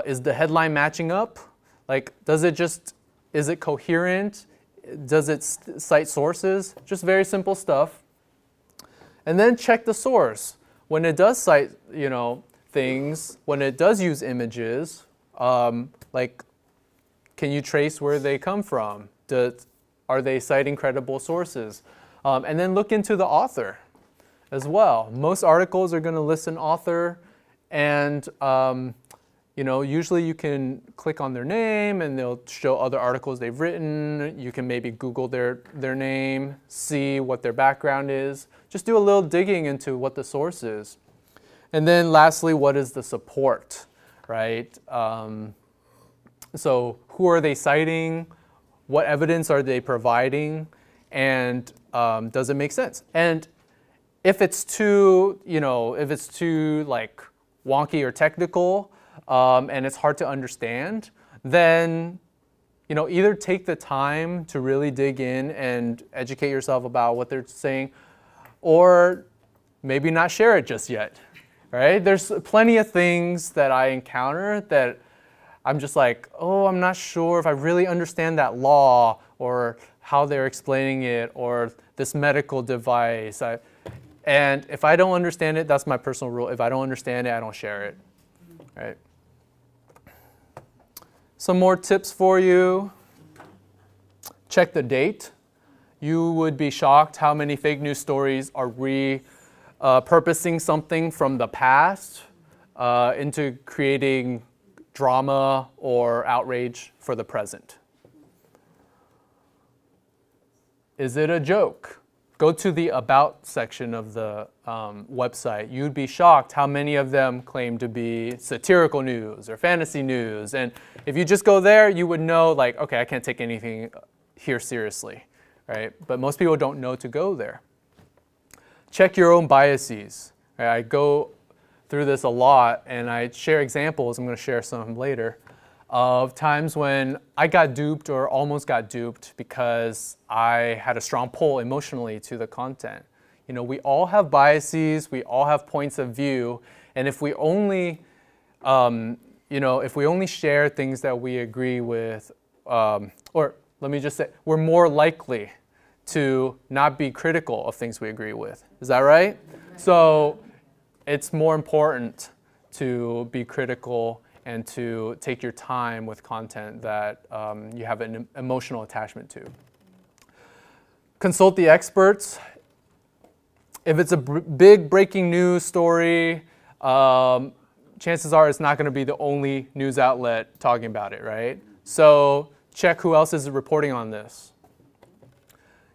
Is the headline matching up? Like, is it coherent? Does it cite sources? Just very simple stuff. And then check the source. When it does cite, things, when it does use images, like, can you trace where they come from? Are they citing credible sources? And then look into the author as well. Most articles are going to list an author, and usually you can click on their name and they'll show other articles they've written. You can maybe Google their name, see what their background is. Just do a little digging into what the source is. And then lastly, what is the support, right? So who are they citing? What evidence are they providing? And does it make sense? And if it's too, like wonky or technical, and it's hard to understand, then either take the time to really dig in and educate yourself about what they're saying, or maybe not share it just yet, right? There's plenty of things that I encounter that I'm just like, oh, I'm not sure if I really understand that law or how they're explaining it or this medical device. And if I don't understand it, that's my personal rule. If I don't understand it, I don't share it, right? Some more tips for you. Check the date. You would be shocked how many fake news stories are repurposing something from the past into creating drama or outrage for the present. Is it a joke? Go to the About section of the website. You'd be shocked how many of them claim to be satirical news or fantasy news. And if you just go there, you would know, like, okay, I can't take anything here seriously, right? But most people don't know to go there. Check your own biases. Right? I go through this a lot, and I share examples. I'm going to share some later of times when I got duped or almost got duped because I had a strong pull emotionally to the content. We all have biases, we all have points of view, and if we only, if we only share things that we agree with, or let me just say, we're more likely to not be critical of things we agree with. Is that right? So it's more important to be critical and to take your time with content that you have an emotional attachment to. Consult the experts. If it's a big breaking news story, chances are it's not going to be the only news outlet talking about it, right? So check who else is reporting on this.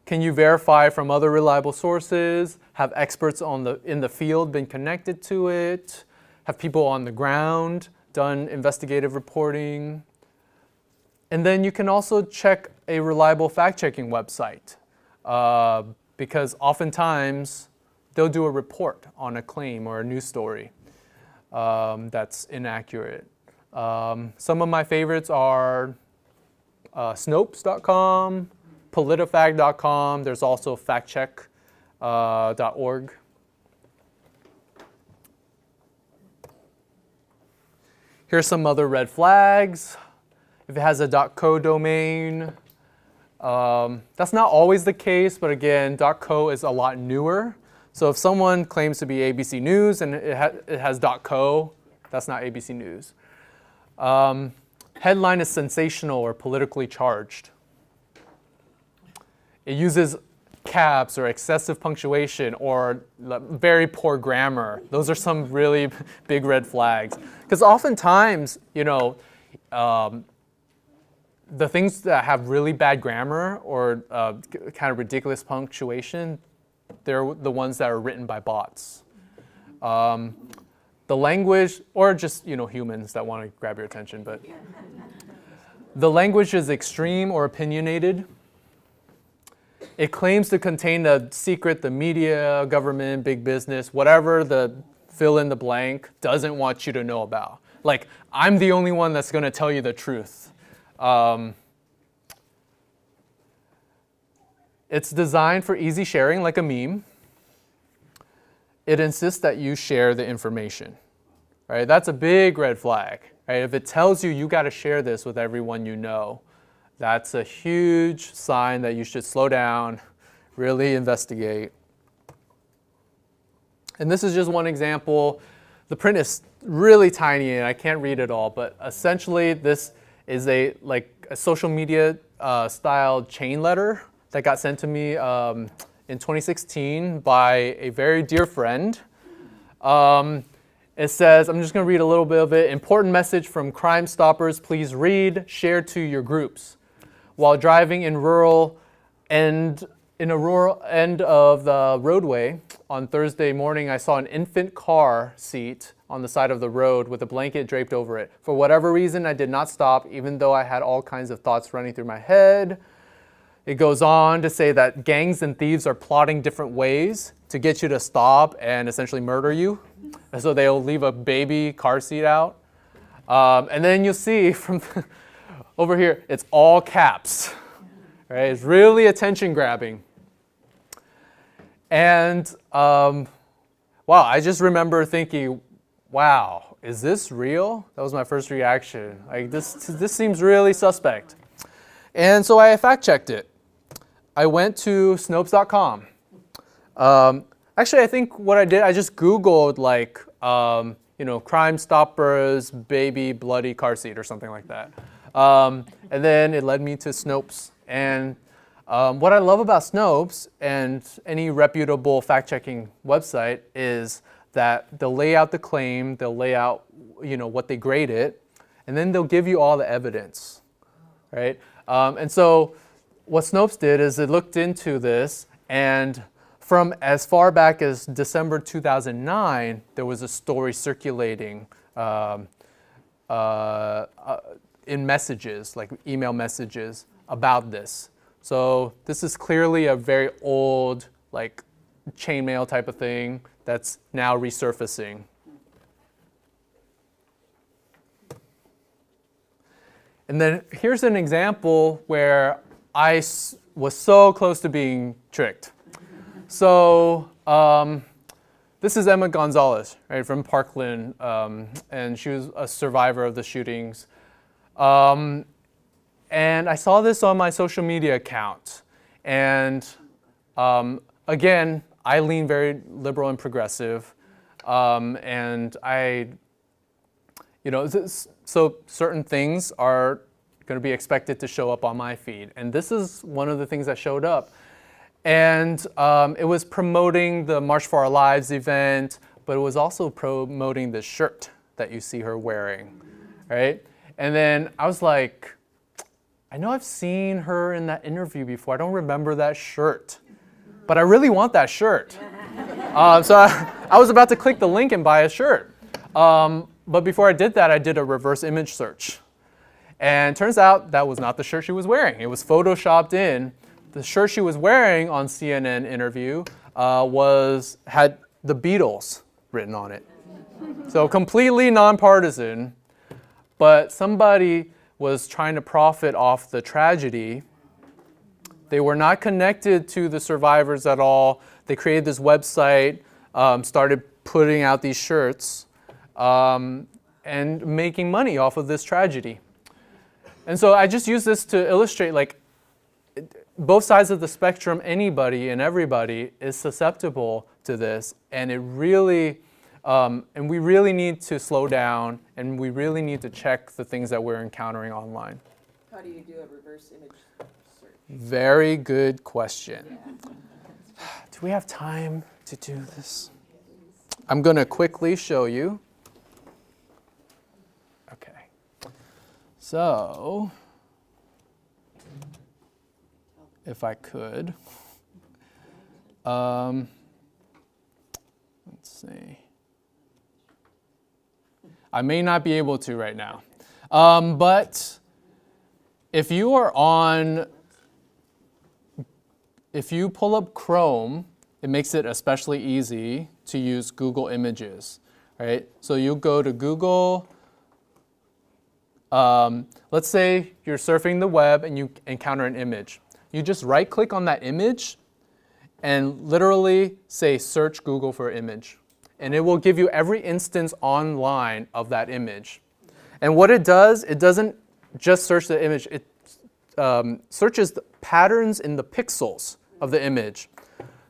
Can you verify from other reliable sources? Have experts in the field been connected to it? Have people on the ground done investigative reporting? And then you can also check a reliable fact-checking website because oftentimes they'll do a report on a claim or a news story that's inaccurate. Some of my favorites are Snopes.com, PolitiFact.com. There's also factcheck.org. Here's some other red flags. If it has a .co domain, that's not always the case, but again, .co is a lot newer. So if someone claims to be ABC News and it has .co, that's not ABC News. Headline is sensational or politically charged. It uses caps or excessive punctuation or very poor grammar. Those are some really big red flags. Because oftentimes, the things that have really bad grammar or kind of ridiculous punctuation, they're the ones that are written by bots. The language, or just humans that want to grab your attention, but the language is extreme or opinionated. It claims to contain the secret the media, government, big business, whatever the fill in the blank doesn't want you to know about. Like, I'm the only one that's going to tell you the truth. It's designed for easy sharing, like a meme. It insists that you share the information. Right? That's a big red flag. Right? If it tells you you got to share this with everyone you know, that's a huge sign that you should slow down, really investigate. And this is just one example. The print is really tiny and I can't read it all, but essentially this is a social media style chain letter that got sent to me in 2016 by a very dear friend. It says, I'm just going to read a little bit of it. Important message from Crime Stoppers. Please read, share to your groups. While driving in a rural end of the roadway on Thursday morning, I saw an infant car seat on the side of the road with a blanket draped over it. For whatever reason, I did not stop, even though I had all kinds of thoughts running through my head. It goes on to say that gangs and thieves are plotting different ways to get you to stop and essentially murder you. And so they'll leave a baby car seat out. And then you'll see from over here, it's all caps. Right? It's really attention grabbing. And wow, I just remember thinking, wow, is this real? That was my first reaction. Like this seems really suspect. And so I fact checked it. I went to Snopes.com. Actually, I think what I did, I just Googled like, Crime Stoppers, baby, bloody car seat or something like that. And then it led me to Snopes. And what I love about Snopes and any reputable fact-checking website is that they'll lay out the claim, they'll lay out, what they grade it, and then they'll give you all the evidence, right? And so what Snopes did is it looked into this, and from as far back as December 2009, there was a story circulating in messages, like email messages, about this. So this is clearly a very old, like, chainmail type of thing that's now resurfacing. And then here's an example where I was so close to being tricked. So this is Emma Gonzalez, right, from Parkland, and she was a survivor of the shootings. And I saw this on my social media account. And again, I lean very liberal and progressive. And so certain things are going to be expected to show up on my feed. And this is one of the things that showed up. And it was promoting the March for Our Lives event, but it was also promoting the shirt that you see her wearing, right? And then I was like, I know I've seen her in that interview before. I don't remember that shirt, but I really want that shirt. So I was about to click the link and buy a shirt. But before I did that, I did a reverse image search. And it turns out that was not the shirt she was wearing. It was photoshopped in. The shirt she was wearing on CNN interview had the Beatles written on it. So completely nonpartisan, but somebody was trying to profit off the tragedy. They were not connected to the survivors at all. They created this website, started putting out these shirts, and making money off of this tragedy. And so I just use this to illustrate, like, both sides of the spectrum, anybody and everybody is susceptible to this, and it really, and we really need to slow down, and we really need to check the things that we're encountering online. How do you do a reverse image search? Very good question. Yeah. Do we have time to do this? I'm going to quickly show you. Okay. So, if I could. Let's see. I may not be able to right now. But if you are on if you pull up Chrome, it makes it especially easy to use Google Images, right? So you go to Google. Let's say you're surfing the web and you encounter an image. You just right-click on that image and literally say search Google for image. And it will give you every instance online of that image. And what it does, it doesn't just search the image, it searches the patterns in the pixels of the image.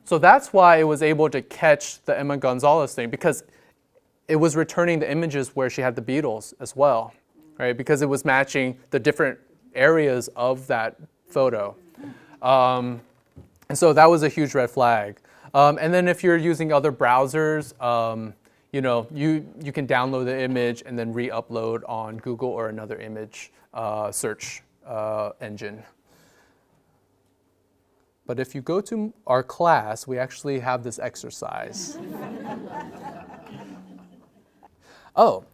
So that's why it was able to catch the Emma Gonzalez thing, because it was returning the images where she had the Beatles as well, right? Because it was matching the different areas of that photo. And so that was a huge red flag. And then if you're using other browsers, you know, you can download the image and then re-upload on Google or another image search engine. But if you go to our class, we actually have this exercise. Oh,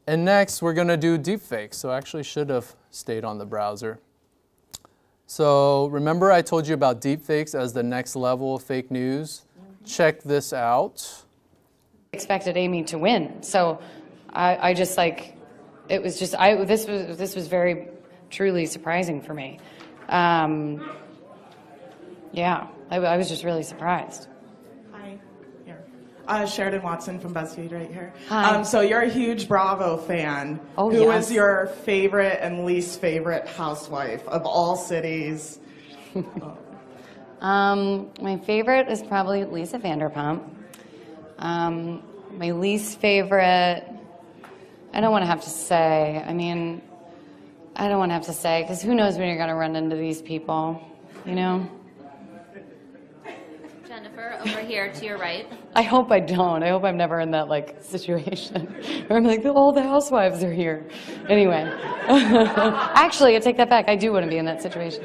and next we're going to do deepfakes. So I actually should have stayed on the browser. So remember I told you about deepfakes as the next level of fake news? Check this out. Expected Amy to win. So I just like, it was just, this was very truly surprising for me. Yeah, I was just really surprised. Hi, here. Sheridan Watson from BuzzFeed right here. Hi. So you're a huge Bravo fan. Oh, Who yes. is your favorite and least favorite housewife of all cities? My favorite is probably Lisa Vanderpump. My least favorite, I don't want to have to say. I mean, I don't want to have to say, because who knows when you're going to run into these people, you know? Jennifer, over here to your right. I hope I don't. I hope I'm never in that, like, situation where I'm like, all the housewives are here. Anyway. Actually, I take that back. I do want to be in that situation.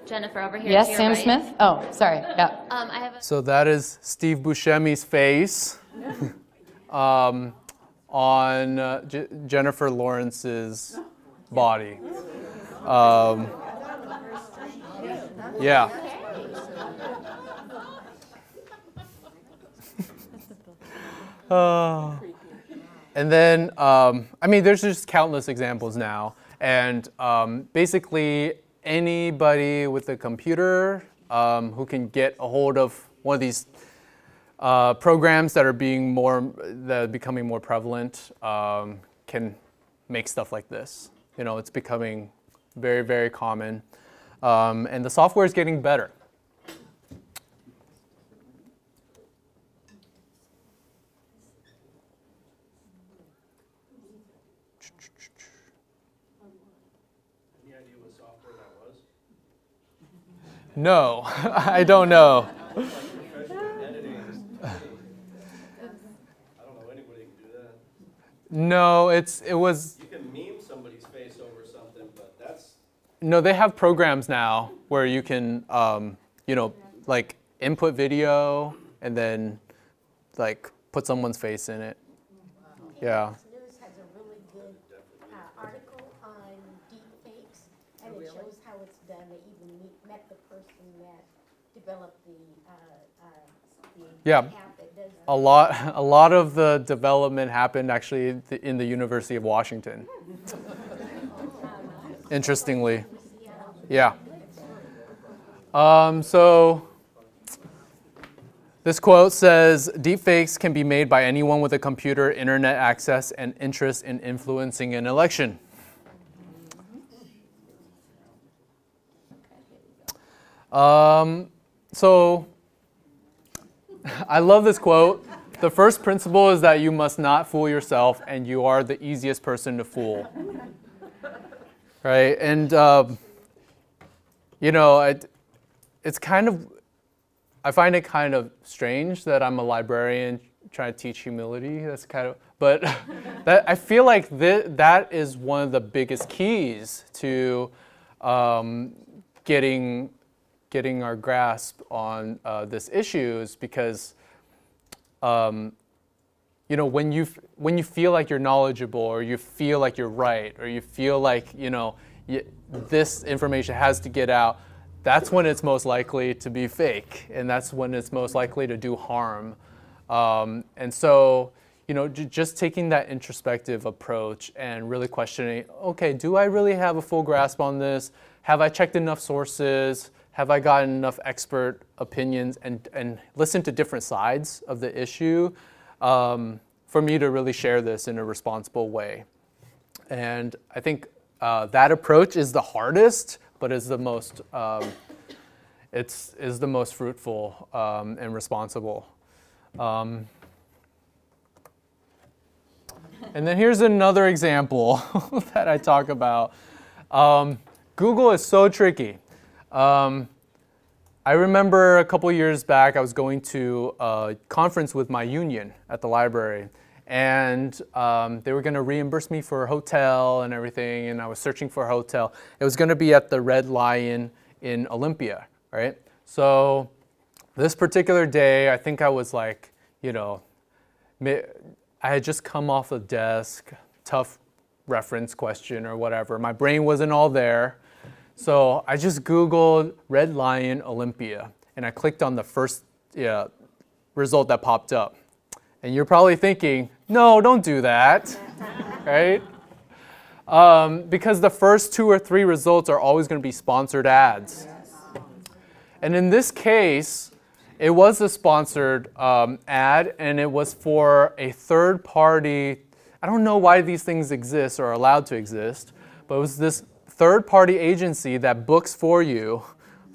Jennifer, over here Yes, to your Sam right. Smith? Oh, sorry. Yeah. I have a So that is Steve Buscemi's face on Jennifer Lawrence's body. Yeah. And then, I mean, there's just countless examples now. And basically, anybody with a computer who can get a hold of one of these programs that are becoming more prevalent can make stuff like this. You know, it's becoming very, very common. And the software is getting better. No, I don't know. I don't know anybody can do that. No, it was. You can meme somebody's face over something, but that's. No, they have programs now where you can, you know, like input video and then, like, put someone's face in it. Yeah. News has a really good article on deepfakes, and it shows how it's done. They even met the person that developed the Yeah. app that does A lot of the development happened actually in the University of Washington. Interestingly. Yeah. So this quote says, deepfakes can be made by anyone with a computer, internet access, and interest in influencing an election. So I love this quote. The first principle is that you must not fool yourself, and you are the easiest person to fool. Right? And, you know, it's kind of, I find it kind of strange that I'm a librarian trying to teach humility. That's kind of, but that, I feel like that is one of the biggest keys to getting our grasp on this issue, is because you know, when you feel like you're knowledgeable, or you feel like you're right, or you feel like, you know, this information has to get out, that's when it's most likely to be fake, and that's when it's most likely to do harm. And so, you know, just taking that introspective approach and really questioning, okay, do I really have a full grasp on this? Have I checked enough sources? Have I gotten enough expert opinions and listened to different sides of the issue for me to really share this in a responsible way? And I think that approach is the hardest, but is the most is the most fruitful and responsible. And then here's another example that I talk about. Google is so tricky. I remember a couple years back, I was going to a conference with my union at the library, and they were going to reimburse me for a hotel and everything, and I was searching for a hotel. It was going to be at the Red Lion in Olympia, right? So this particular day, I think I was like, you know, I had just come off a desk, tough reference question or whatever. My brain wasn't all there. So I just Googled Red Lion Olympia, and I clicked on the first result that popped up. And you're probably thinking, no, don't do that, right? Because the first 2 or 3 results are always going to be sponsored ads. And in this case, it was a sponsored ad, and it was for a third party. I don't know why these things exist or are allowed to exist, but it was this third-party agency that books for you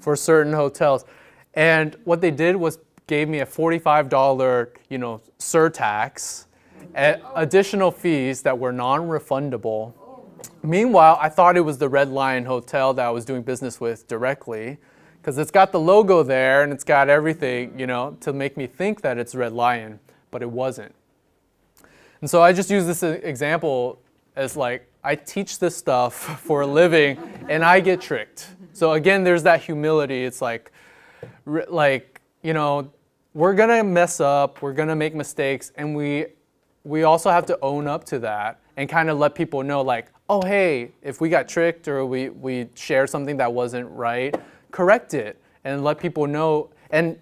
for certain hotels. And what they did was gave me a $45, you know, surtax, additional fees that were non-refundable. Meanwhile, I thought it was the Red Lion Hotel that I was doing business with directly, because it's got the logo there and it's got everything, you know, to make me think that it's Red Lion, but it wasn't. And so I just use this example as like, I teach this stuff for a living and I get tricked. So again, there's that humility. It's like, you know, we're gonna mess up, we're gonna make mistakes, and we also have to own up to that and kind of let people know, like, oh hey, if we got tricked or we shared something that wasn't right, correct it and let people know. And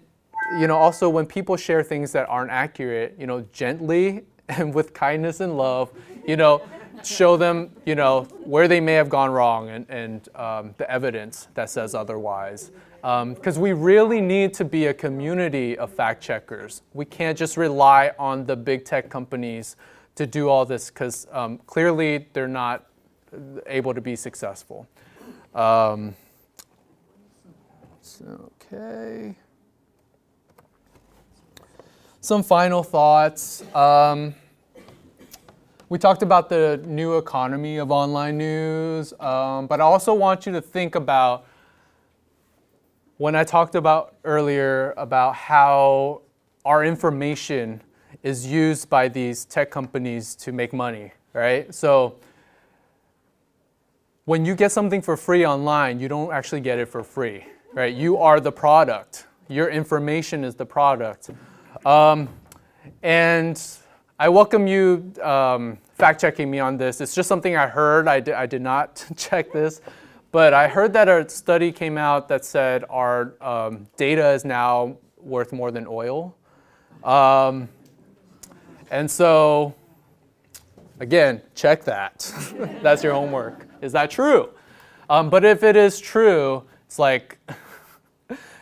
you know, also when people share things that aren't accurate, you know, gently and with kindness and love, you know, show them, you know, where they may have gone wrong and the evidence that says otherwise. Because we really need to be a community of fact checkers. We can't just rely on the big tech companies to do all this, because clearly they're not able to be successful. Okay. Some final thoughts. We talked about the new economy of online news, but I also want you to think about when I talked about earlier about how our information is used by these tech companies to make money, right? So when you get something for free online, you don't actually get it for free, right? You are the product. Your information is the product. And I welcome you fact-checking me on this. It's just something I heard. I did not check this. But I heard that a study came out that said our data is now worth more than oil. And so, again, check that. That's your homework. Is that true? But if it is true, it's like,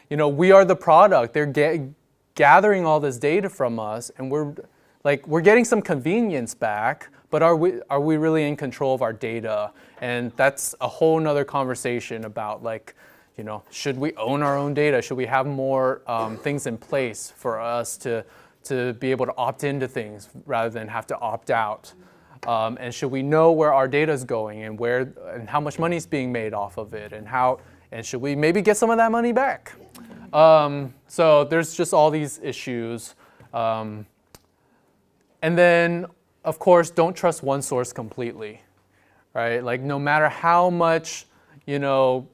you know, we are the product. They're gathering all this data from us, and we're getting some convenience back, but are we really in control of our data? And that's a whole nother conversation about, like, you know, should we own our own data? Should we have more things in place for us to be able to opt into things rather than have to opt out? And should we know where our data is going and how much money is being made off of it, and should we maybe get some of that money back? So there's just all these issues. And then, of course, don't trust one source completely, right? Like, no matter how much, you know,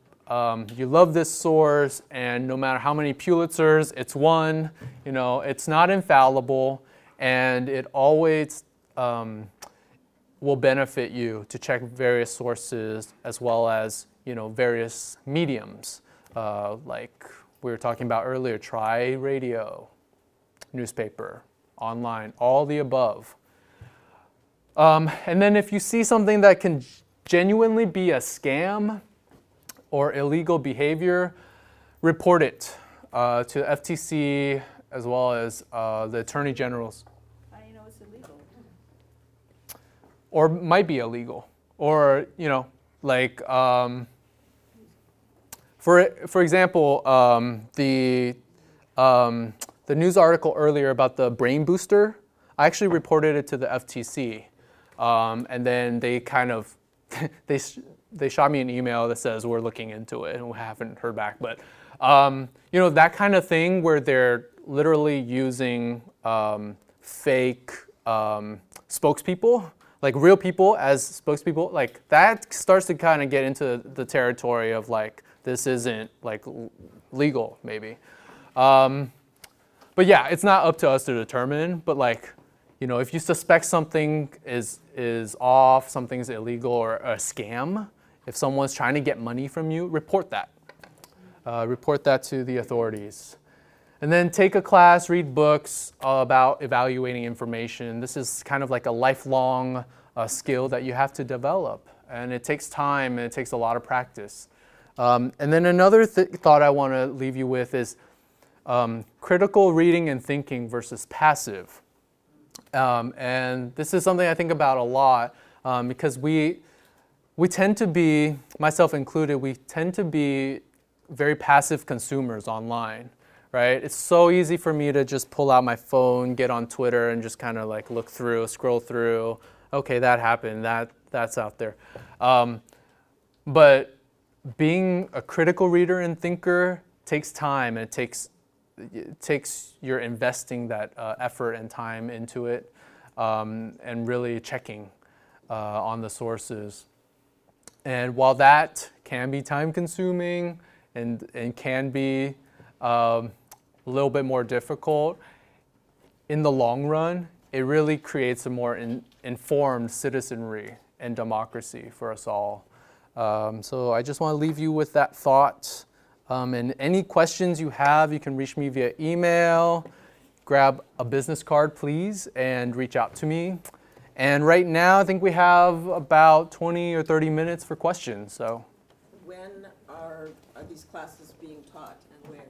you love this source, and no matter how many Pulitzers it's won, you know, it's not infallible, and it always will benefit you to check various sources as well as, you know, various mediums like we were talking about earlier, try radio, newspaper, online, all the above. And then if you see something that can genuinely be a scam or illegal behavior, report it to FTC as well as the Attorney General's. How do you know it's illegal? Or might be illegal. Or, you know, like, for example, the news article earlier about the brain booster, I actually reported it to the FTC. And then they kind of, they shot me an email that says we're looking into it and we haven't heard back. But, you know, that kind of thing where they're literally using fake spokespeople, like real people as spokespeople, like that starts to kind of get into the territory of like, this isn't like legal maybe. But yeah, it's not up to us to determine, but like, you know, if you suspect something is off, something's illegal or a scam, if someone's trying to get money from you, report that. Report that to the authorities. And then take a class, read books about evaluating information. This is kind of like a lifelong skill that you have to develop. And it takes time and it takes a lot of practice. And then another thought I want to leave you with is critical reading and thinking versus passive. And this is something I think about a lot because we tend to be, myself included, we tend to be very passive consumers online, right? It's so easy for me to just pull out my phone, get on Twitter, and just kind of like look through, scroll through. Okay, that happened. That's out there. But being a critical reader and thinker takes time, and it takes your investing that effort and time into it, and really checking on the sources. And while that can be time-consuming and can be a little bit more difficult, in the long run, it really creates a more informed citizenry and democracy for us all. So I just want to leave you with that thought. And any questions you have, you can reach me via email, grab a business card, please, and reach out to me. And right now, I think we have about 20 or 30 minutes for questions. So, when are these classes being taught and where?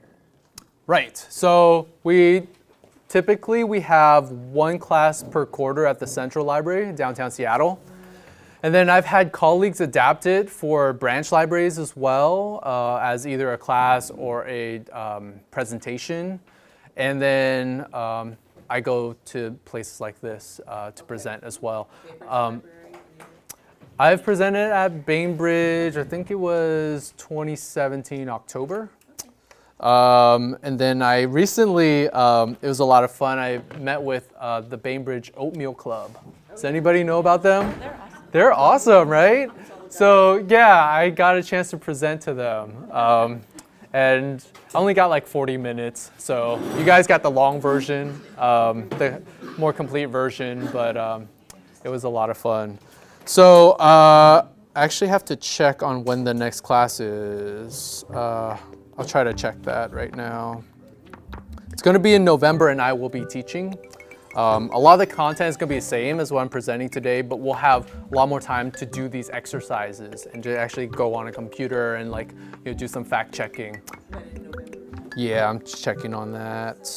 Right. So we have one class per quarter at the Central Library in downtown Seattle. And then I've had colleagues adapt it for branch libraries as well, as either a class or a presentation. And then I go to places like this to present as well. I've presented at Bainbridge, I think it was 2017 October. And then I recently, it was a lot of fun, I met with the Bainbridge Oatmeal Club. Does anybody know about them? They're awesome, right? So yeah, I got a chance to present to them. And I only got like 40 minutes, so you guys got the long version, the more complete version, but it was a lot of fun. So I actually have to check on when the next class is. I'll try to check that right now. It's going to be in November, and I will be teaching. A lot of the content is going to be the same as what I'm presenting today, but we'll have a lot more time to do these exercises and to actually go on a computer and like, you know, do some fact checking. Yeah, I'm checking on that.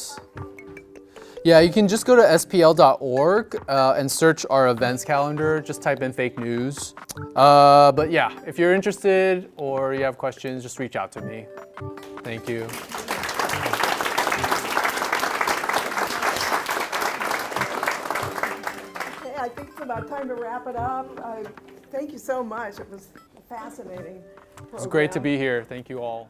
Yeah, you can just go to spl.org and search our events calendar. Just type in fake news. But yeah, if you're interested or you have questions, just reach out to me. Thank you. I think it's about time to wrap it up. Thank you so much. It was fascinating. It's great to be here. Thank you all.